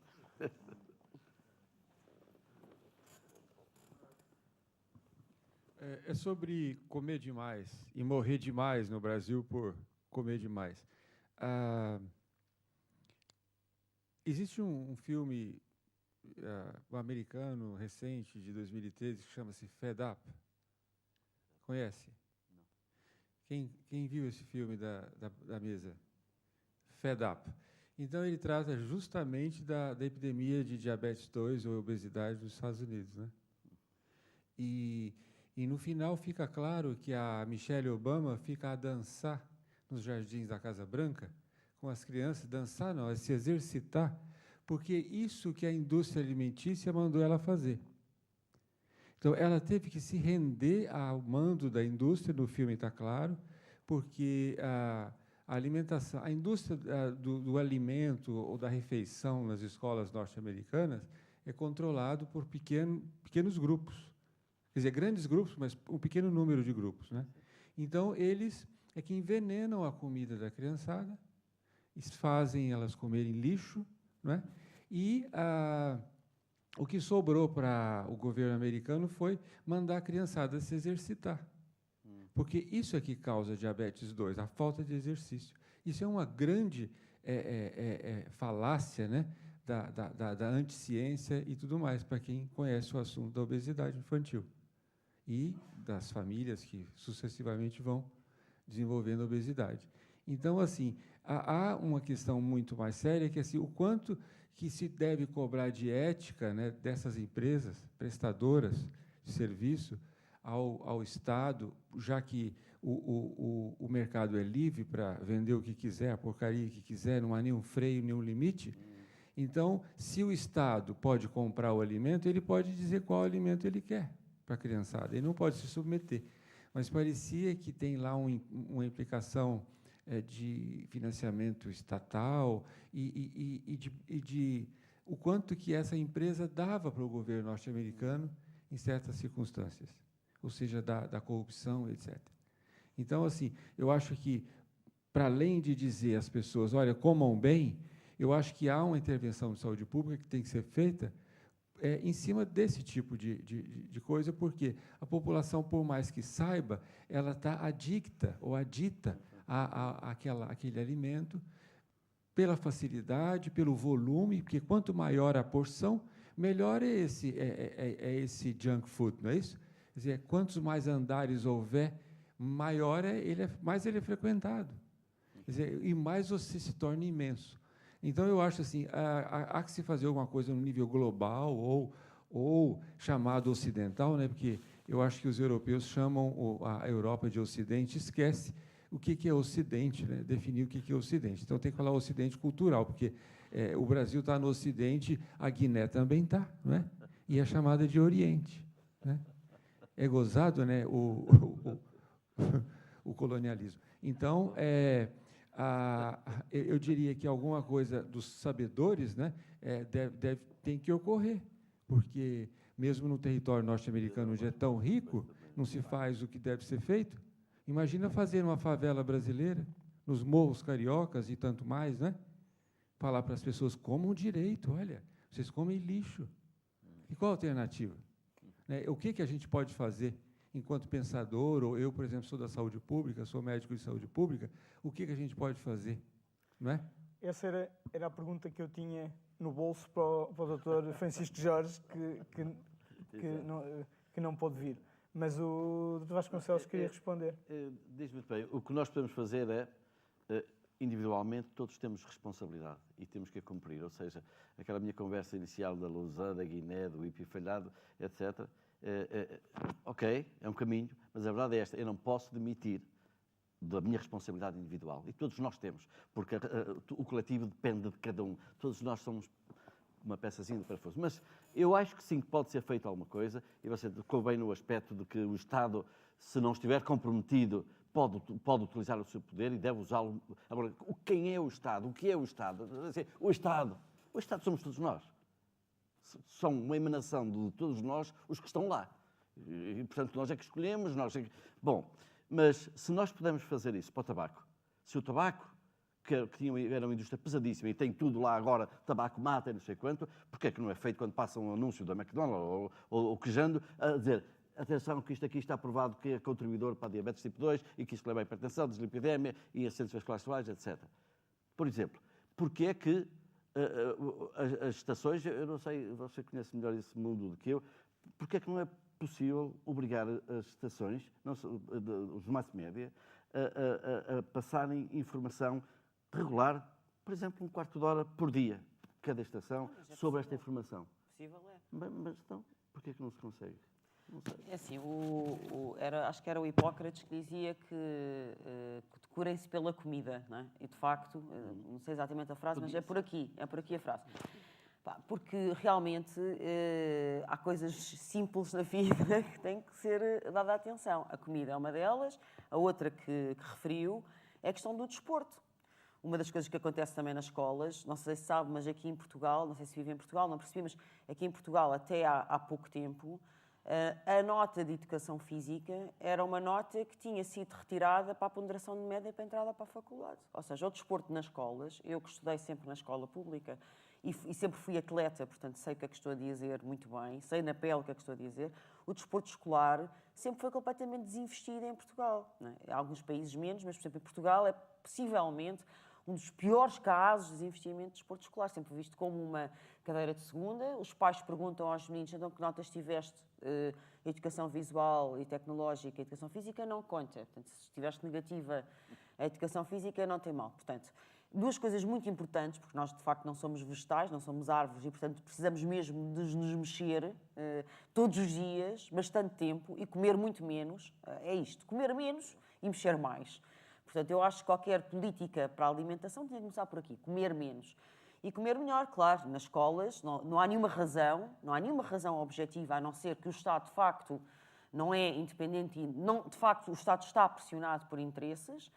É sobre comer demais e morrer demais no Brasil por comer demais. Existe um filme americano recente, de 2013, que chama-se Fed Up. Conhece? Não. Quem viu esse filme da mesa? Fed Up. Então, ele trata justamente da epidemia de diabetes 2 ou obesidade nos Estados Unidos, né? E no final fica claro que a Michelle Obama fica a dançar nos jardins da Casa Branca com as crianças, dançar não, é se exercitar, porque isso que a indústria alimentícia mandou ela fazer. Então, ela teve que se render ao mando da indústria, no filme está claro, porque a alimentação, a indústria do alimento ou da refeição nas escolas norte-americanas é controlado por pequenos grupos. Quer dizer, grandes grupos, mas um pequeno número de grupos, né? Então, eles é que envenenam a comida da criançada, fazem elas comerem lixo, né? E o que sobrou para o governo americano foi mandar a criançada se exercitar. Porque isso é que causa diabetes 2, a falta de exercício. Isso é uma grande falácia, né, da anticiência e tudo mais, para quem conhece o assunto da obesidade infantil e das famílias que sucessivamente vão desenvolvendo a obesidade. Então, assim, há uma questão muito mais séria, que é assim, o quanto que se deve cobrar de ética, né, dessas empresas prestadoras de serviço ao Estado, já que o mercado é livre para vender o que quiser, a porcaria que quiser, não há nenhum freio, nenhum limite. Então, se o Estado pode comprar o alimento, ele pode dizer qual alimento ele quer para a criançada, ele não pode se submeter. Mas parecia que tem lá uma implicação de financiamento estatal e de o quanto que essa empresa dava para o governo norte-americano em certas circunstâncias, ou seja, da corrupção, etc. Então, assim, eu acho que, para além de dizer às pessoas, olha, comam bem, eu acho que há uma intervenção de saúde pública que tem que ser feita em cima desse tipo de coisa, porque a população, por mais que saiba, ela está adicta ou adita àquele alimento pela facilidade, pelo volume, porque quanto maior a porção, melhor é esse junk food, não é isso? Quer dizer, quantos mais andares houver, mais ele é frequentado. Quer dizer, e mais você se torna imenso. Então, eu acho assim, há que se fazer alguma coisa no nível global ou chamado ocidental, né? Porque eu acho que os europeus chamam a Europa de Ocidente, esquece o que é Ocidente, né? Definir o que é Ocidente. Então, tem que falar Ocidente cultural, porque o Brasil está no Ocidente, a Guiné também está, não é? E é chamada de Oriente, né? É gozado, né, o colonialismo. Então, eu diria que alguma coisa dos sabedores, né, tem que ocorrer, porque, mesmo no território norte-americano, onde é tão rico, não se faz o que deve ser feito. Imagina fazer uma favela brasileira, nos morros cariocas e tanto mais, né? Falar para as pessoas, comam direito, olha, vocês comem lixo. E qual a alternativa? Né? O que a gente pode fazer enquanto pensador, ou eu, por exemplo, sou da saúde pública, sou médico de saúde pública, o que a gente pode fazer? Não é? Essa era a pergunta que eu tinha no bolso para o Dr. Francisco Jorge, que não pôde vir. Mas o Dr. Vasconcelos queria responder. Diz muito bem. O que nós podemos fazer é, individualmente, todos temos responsabilidade e temos que a cumprir. Ou seja, aquela minha conversa inicial da Lausanne, da Guiné, do IP falhado, etc. Ok, é um caminho, mas a verdade é esta: eu não posso demitir da minha responsabilidade individual. E todos nós temos, porque o coletivo depende de cada um. Todos nós somos uma peçazinha de parafuso. Mas eu acho que sim, que pode ser feito alguma coisa, e você tocou bem no aspecto de que o Estado, se não estiver comprometido, pode utilizar o seu poder e deve usá-lo. Agora, quem é o Estado? O que é o Estado? O Estado somos todos nós. São uma emanação de todos nós, os que estão lá. E, portanto, nós é que escolhemos, Bom, mas se nós pudermos fazer isso para o tabaco, se o tabaco, que era uma indústria pesadíssima e tem tudo lá agora, tabaco mata e não sei quanto, porque é que não é feito quando passa um anúncio da McDonald's ou quejando a dizer: atenção, que isto aqui está provado que é contribuidor para a diabetes tipo 2 e que isto leva à hipertensão, dislipidemia e acidentes vasculares, etc. Por exemplo, porque é que as estações, eu não sei, você conhece melhor esse mundo do que eu, porque é que não é possível obrigar as estações, os mass media, a passarem informação regular, por exemplo, 1/4 de hora por dia, cada estação, sobre esta informação? Possível é. Mas então, porquê é que não se consegue? Não sei. É assim, acho que era o Hipócrates que dizia que curem-se pela comida, não é? E de facto, não sei exatamente a frase, mas é por aqui a frase. Porque realmente há coisas simples na vida que têm que ser dada atenção. A comida é uma delas, a outra que referiu é a questão do desporto. Uma das coisas que acontece também nas escolas, não sei se sabe, mas aqui em Portugal, não sei se vive em Portugal, não percebi, mas aqui em Portugal, até há pouco tempo, a nota de educação física era uma nota que tinha sido retirada para a ponderação de média para a entrada para a faculdade. Ou seja, o desporto nas escolas, eu que estudei sempre na escola pública e sempre fui atleta, portanto sei o que é que estou a dizer muito bem, sei na pele o que é que estou a dizer, o desporto escolar sempre foi completamente desinvestido em Portugal. Não é? Há alguns países menos, mas, por exemplo, em Portugal é possivelmente um dos piores casos de desinvestimento de desporto escolar, sempre visto como uma cadeira de segunda. Os pais perguntam aos meninos: então, que notas tiveste? Educação visual e tecnológica, educação física não conta. Portanto, se tiveste negativa a educação física, não tem mal. Portanto, duas coisas muito importantes, porque nós, de facto, não somos vegetais, não somos árvores e, portanto, precisamos mesmo de nos mexer todos os dias, bastante tempo, e comer muito menos. É isto, comer menos e mexer mais. Portanto, eu acho que qualquer política para a alimentação tem que começar por aqui, comer menos. E comer melhor, claro, nas escolas não há nenhuma razão objetiva, a não ser que o Estado, de facto, não é independente e, de facto, o Estado está pressionado por interesses.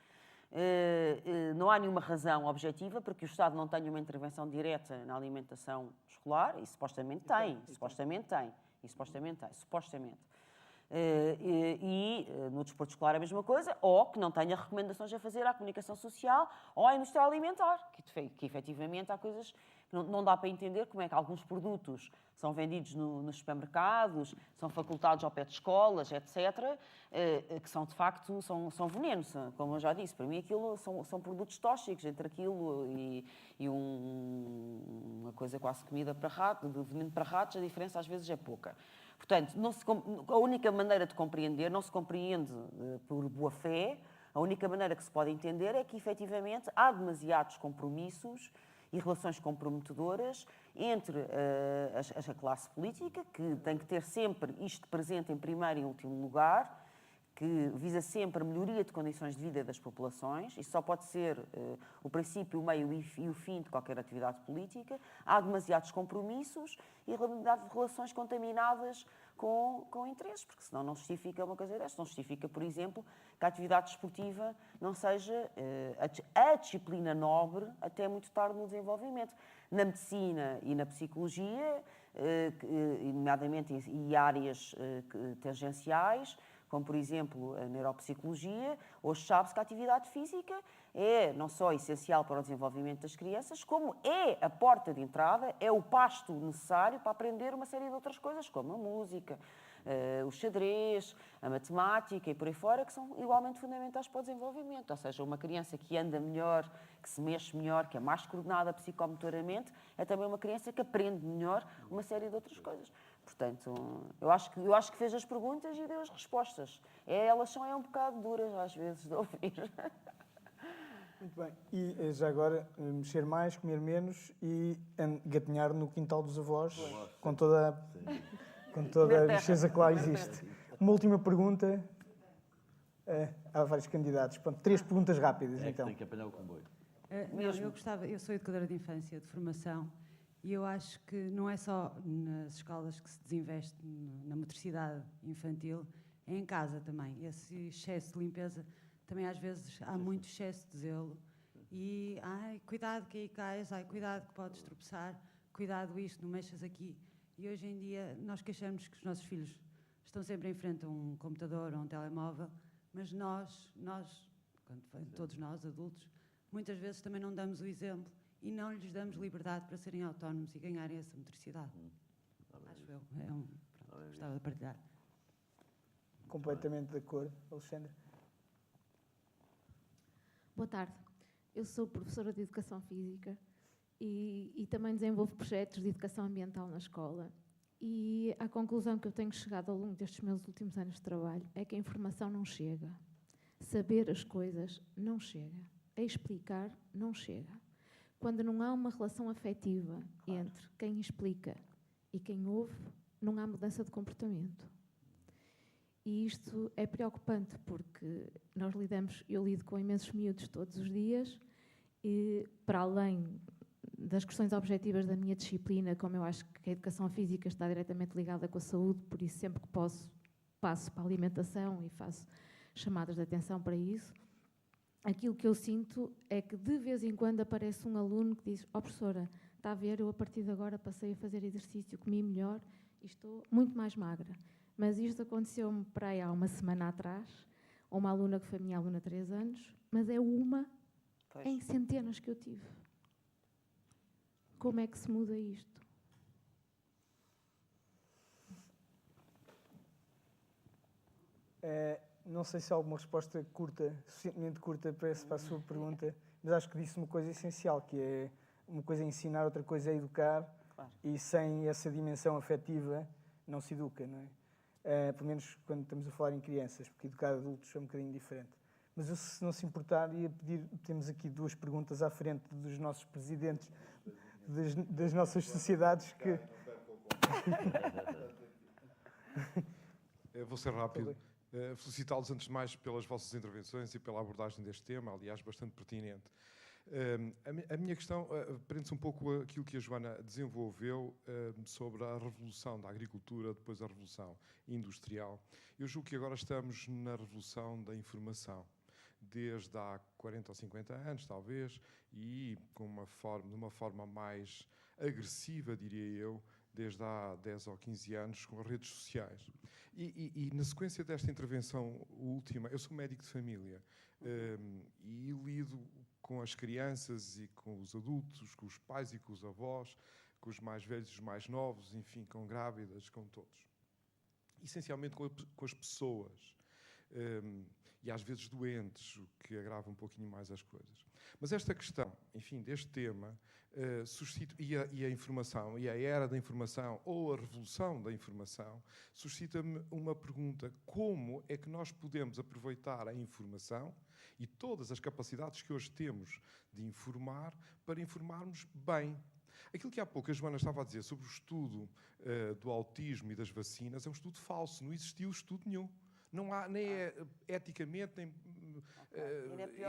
Não há nenhuma razão objetiva para que o Estado não tenha uma intervenção direta na alimentação escolar, e supostamente tem. No desporto escolar a mesma coisa, ou que não tenha recomendações a fazer à comunicação social ou à indústria alimentar, que efetivamente há coisas que não dá para entender como é que alguns produtos são vendidos nos supermercados, são facultados ao pé de escolas, etc., que são de facto são venenos, como eu já disse. Para mim aquilo são produtos tóxicos, entre aquilo e uma coisa quase comida para rato, de veneno para ratos, a diferença às vezes é pouca. Portanto, a única maneira de compreender não se compreende por boa fé. A única maneira que se pode entender é que, efetivamente, há demasiados compromissos e relações comprometedoras entre a classe política, que tem que ter sempre isto presente em primeiro e último lugar, que visa sempre a melhoria de condições de vida das populações. Isso só pode ser o princípio, o meio e o fim de qualquer atividade política. Há demasiados compromissos e relações contaminadas com interesses, porque senão não justifica uma coisa desta. Não justifica, por exemplo, que a atividade desportiva não seja a disciplina nobre até muito tarde no desenvolvimento. Na medicina e na psicologia, nomeadamente em áreas tangenciais, como por exemplo a neuropsicologia. Hoje sabe-se que a atividade física é não só essencial para o desenvolvimento das crianças, como é a porta de entrada, é o pasto necessário para aprender uma série de outras coisas, como a música, o xadrez, a matemática e por aí fora, que são igualmente fundamentais para o desenvolvimento. Ou seja, uma criança que anda melhor, que se mexe melhor, que é mais coordenada psicomotoramente, é também uma criança que aprende melhor uma série de outras coisas. Portanto, eu acho que fez as perguntas e deu as respostas. Elas são um bocado duras às vezes de ouvir. Muito bem. E já agora, mexer mais, comer menos e gatinhar no quintal dos avós, com toda a licença que lá existe. Uma última pergunta. Há vários candidatos. Pronto, 3 perguntas rápidas, então. Tem que apanhar o comboio. Eu sou educadora de infância, de formação, e eu acho que não é só nas escolas que se desinveste na motricidade infantil, é em casa também. Esse excesso de limpeza, também às vezes há muito excesso de zelo. E, cuidado que aí cais, cuidado que podes tropeçar, cuidado isto, não mexas aqui. E hoje em dia nós queixamos que os nossos filhos estão sempre em frente a um computador ou um telemóvel, mas todos nós, adultos, muitas vezes também não damos o exemplo e não lhes damos liberdade para serem autónomos e ganharem essa motricidade. Acho eu. Gostava de partilhar. Completamente de acordo. Alexandra? Boa tarde. Eu sou professora de Educação Física e também desenvolvo projetos de educação ambiental na escola. E a conclusão que eu tenho chegado ao longo destes meus últimos anos de trabalho é que a informação não chega. Saber as coisas não chega. Explicar não chega. Quando não há uma relação afetiva entre quem explica e quem ouve, não há mudança de comportamento. E isto é preocupante porque eu lido com imensos miúdos todos os dias e, para além das questões objetivas da minha disciplina, como eu acho que a educação física está diretamente ligada com a saúde, por isso sempre que posso passo para a alimentação e faço chamadas de atenção para isso, aquilo que eu sinto é que de vez em quando aparece um aluno que diz: professora, está a ver, eu a partir de agora passei a fazer exercício, comi melhor e estou muito mais magra. Mas isto aconteceu-me para aí há uma semana atrás, a uma aluna que foi minha aluna há 3 anos, mas é uma em centenas que eu tive. Como é que se muda isto? Não sei se há alguma resposta curta, suficientemente curta para a sua pergunta, mas acho que disse uma coisa essencial, que é uma coisa é ensinar, outra coisa é educar, e sem essa dimensão afetiva não se educa, não é? Pelo menos quando estamos a falar em crianças, porque educar adultos é um bocadinho diferente. Mas eu, se não se importar, ia pedir, temos aqui 2 perguntas à frente dos nossos presidentes das nossas sociedades que... Eu vou ser rápido. Felicitá-los antes de mais pelas vossas intervenções e pela abordagem deste tema, aliás, bastante pertinente. A minha questão prende-se um pouco aquilo que a Joana desenvolveu sobre a revolução da agricultura, depois a revolução industrial. Eu julgo que agora estamos na revolução da informação, desde há 40 ou 50 anos, talvez, e de uma forma mais agressiva, diria eu, desde há 10 ou 15 anos, com as redes sociais. E na sequência desta intervenção última, eu sou médico de família e lido com as crianças e com os adultos, com os pais e com os avós, com os mais velhos e os mais novos, enfim, com grávidas, com todos. Essencialmente com as pessoas. E às vezes doentes, o que agrava um pouquinho mais as coisas. Mas esta questão, enfim, deste tema, e a informação, e a era da informação, ou a revolução da informação, suscita-me uma pergunta: como é que nós podemos aproveitar a informação e todas as capacidades que hoje temos de informar, para informarmos bem? Aquilo que há pouco a Joana estava a dizer sobre o estudo do autismo e das vacinas é um estudo falso, não existiu estudo nenhum. Não há, nem é eticamente, nem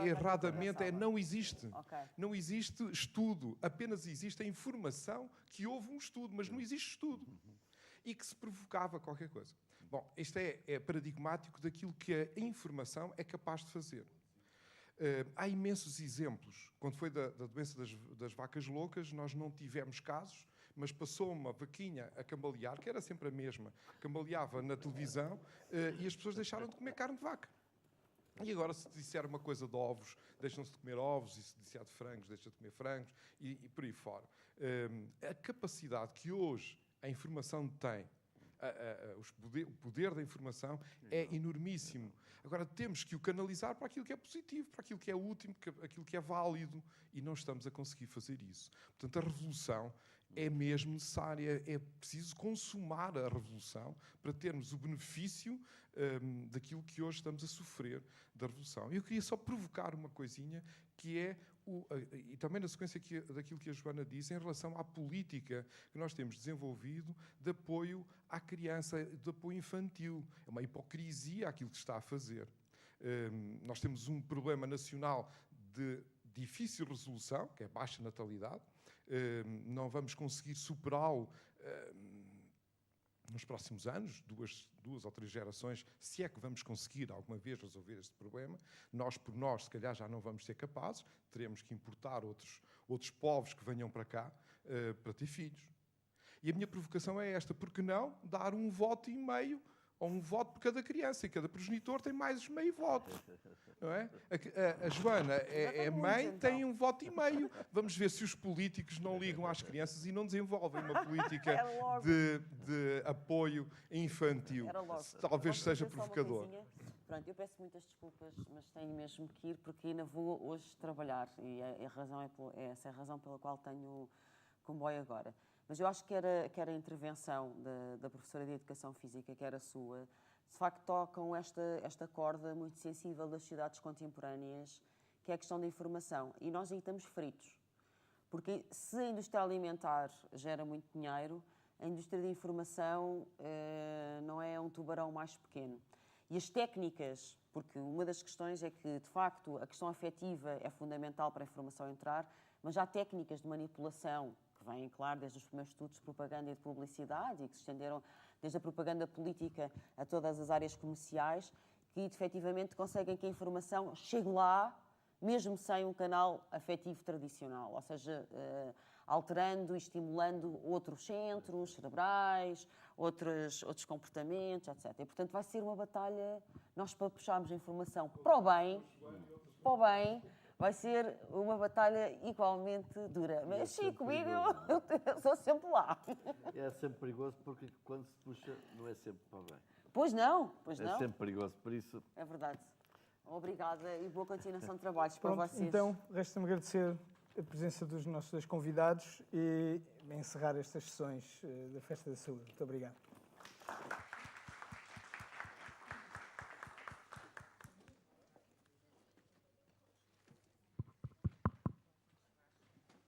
erradamente, não existe. Não existe estudo, apenas existe a informação que houve um estudo, mas não existe estudo. E que se provocava qualquer coisa. Bom, isto é paradigmático daquilo que a informação é capaz de fazer. Há imensos exemplos. Quando foi da doença das vacas loucas, nós não tivemos casos, mas passou uma vaquinha a cambalear, que era sempre a mesma, cambaleava na televisão, e as pessoas deixaram de comer carne de vaca. E agora, se disser uma coisa de ovos, deixam-se de comer ovos, e se disser de frangos, deixam de comer frangos, e por aí fora. A capacidade que hoje a informação tem, o poder da informação é enormíssimo. Agora, temos que o canalizar para aquilo que é positivo, para aquilo que é útil, aquilo que é válido, e não estamos a conseguir fazer isso. Portanto, a revolução é mesmo necessária, é preciso consumar a revolução para termos o benefício daquilo que hoje estamos a sofrer da revolução. Eu queria só provocar uma coisinha, que é, e também na sequência daquilo que a Joana disse, em relação à política que nós temos desenvolvido de apoio à criança, de apoio infantil. É uma hipocrisia aquilo que se está a fazer. Nós temos um problema nacional de difícil resolução, que é a baixa natalidade. Não vamos conseguir superá-lo nos próximos anos, duas ou três gerações, se é que vamos conseguir alguma vez resolver este problema. Nós, por nós, se calhar já não vamos ser capazes, teremos que importar outros povos que venham para cá para ter filhos. E a minha provocação é esta: por que não dar 1,5 voto, ou 1 voto por cada criança, e cada progenitor tem mais meio voto? Não é? A Joana é mãe, tem 1,5 voto. Vamos ver se os políticos não ligam às crianças e não desenvolvem uma política de apoio infantil. Talvez seja provocador. Pronto, eu peço muitas desculpas, mas tenho mesmo que ir, porque ainda vou hoje trabalhar, e essa é a razão pela qual tenho comboio agora. Mas eu acho que era a intervenção da professora de Educação Física, que era sua, de facto tocam esta corda muito sensível das sociedades contemporâneas, que é a questão da informação. E nós aí estamos fritos. Porque se a indústria alimentar gera muito dinheiro, a indústria da informação não é um tubarão mais pequeno. E as técnicas, porque uma das questões é que, de facto, a questão afetiva é fundamental para a informação entrar, mas há técnicas de manipulação que vêm, claro, desde os primeiros estudos de propaganda e de publicidade e que se estenderam desde a propaganda política a todas as áreas comerciais, que efetivamente conseguem que a informação chegue lá, mesmo sem um canal afetivo tradicional, ou seja, alterando e estimulando outros centros cerebrais, outros comportamentos, etc. E, portanto, vai ser uma batalha, nós para puxarmos a informação para o bem, vai ser uma batalha igualmente dura. Mas sim, comigo eu sou sempre lá. É sempre perigoso, porque quando se puxa não é sempre para o bem. Pois não. É sempre perigoso, por isso... É verdade. Obrigada e boa continuação de trabalhos para vocês. Então, resta-me agradecer a presença dos nossos dois convidados e encerrar estas sessões da Festa da Saúde. Muito obrigado.